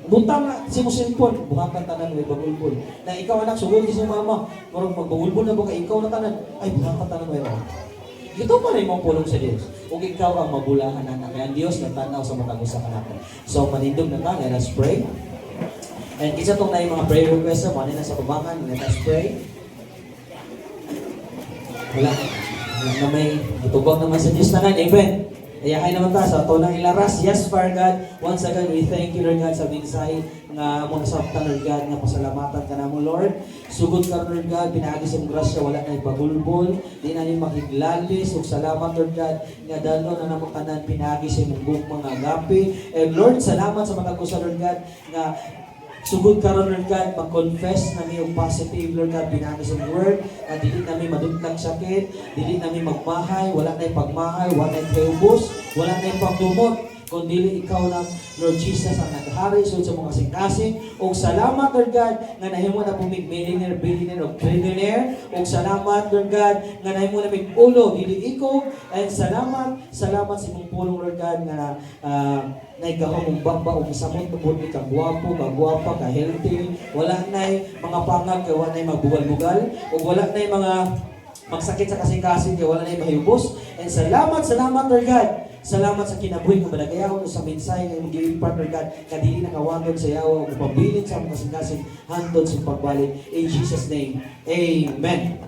Butang na si mo cellphone, buhatan tanan way bagulgol. Na ikaw anak sugod si mama, murag magbagulgol na ba kay ikaw na tanan, ay buhatan tanan way ra. Ito pa rin mong pulong sa Dios. Ug ikaw ang mabulahan anak kay ang Dios nagtanaw sa matag usa kanako. So manindog na ta, let us pray. And isa tong na yung mga prayer requests mo na sa kubangan, let us pray. Wala na may itubang naman sa Diyos na nga. Amen. Ayahay naman ta sa tonang ilaras. Yes, Father God. Once again, we thank you, Lord God, sa minsay nga mo nasabtan, Lord God, nga pasalamatan ka na mo, Lord. Sugod ka, Lord God, pinaagi sa mong grasya, wala na ipagulbol, di na niyo makiglalis, ug salamat, Lord God, nga dalo na namang tanan, pinaagi sa mong buong mga agapi. And Lord, salamat sa matag sa Lord God, nga sugod karon Lord God, mag-confess na yung positive, Lord God, pinagi sa word, na dili namin madutlang sakit, dili namin magmahay, wala na yung pagmahay, wala na yung kaubos, wala na yung pagdumot, kundi ikaw lang, Lord Jesus, ang naghari sa mga kasing-kasing. O salamat, Lord God, nga nahimo na pumig millionaire, billionaire, o trillionaire. O salamat, Lord God, nga nahimo na mig ulo, dili ikaw. And salamat sa imong pulong, Lord God, nga naigahong mong bamba o misamot tungkol ni kagwapo, kagwapa, ka-healthy. Wala na mga pangag, kaya wala na magbugal-bugal. O wala na mga magsakit sa kasing-kasing, kaya wala na mahibos. And salamat, Lord God. Salamat sa kinabuhi ng balagayahon sa mensay ng giving partner God, kadili na kawangon sa yawa, upabilin sa mga kasing-kasing, hantod sa pagbalik. In Jesus' name, Amen.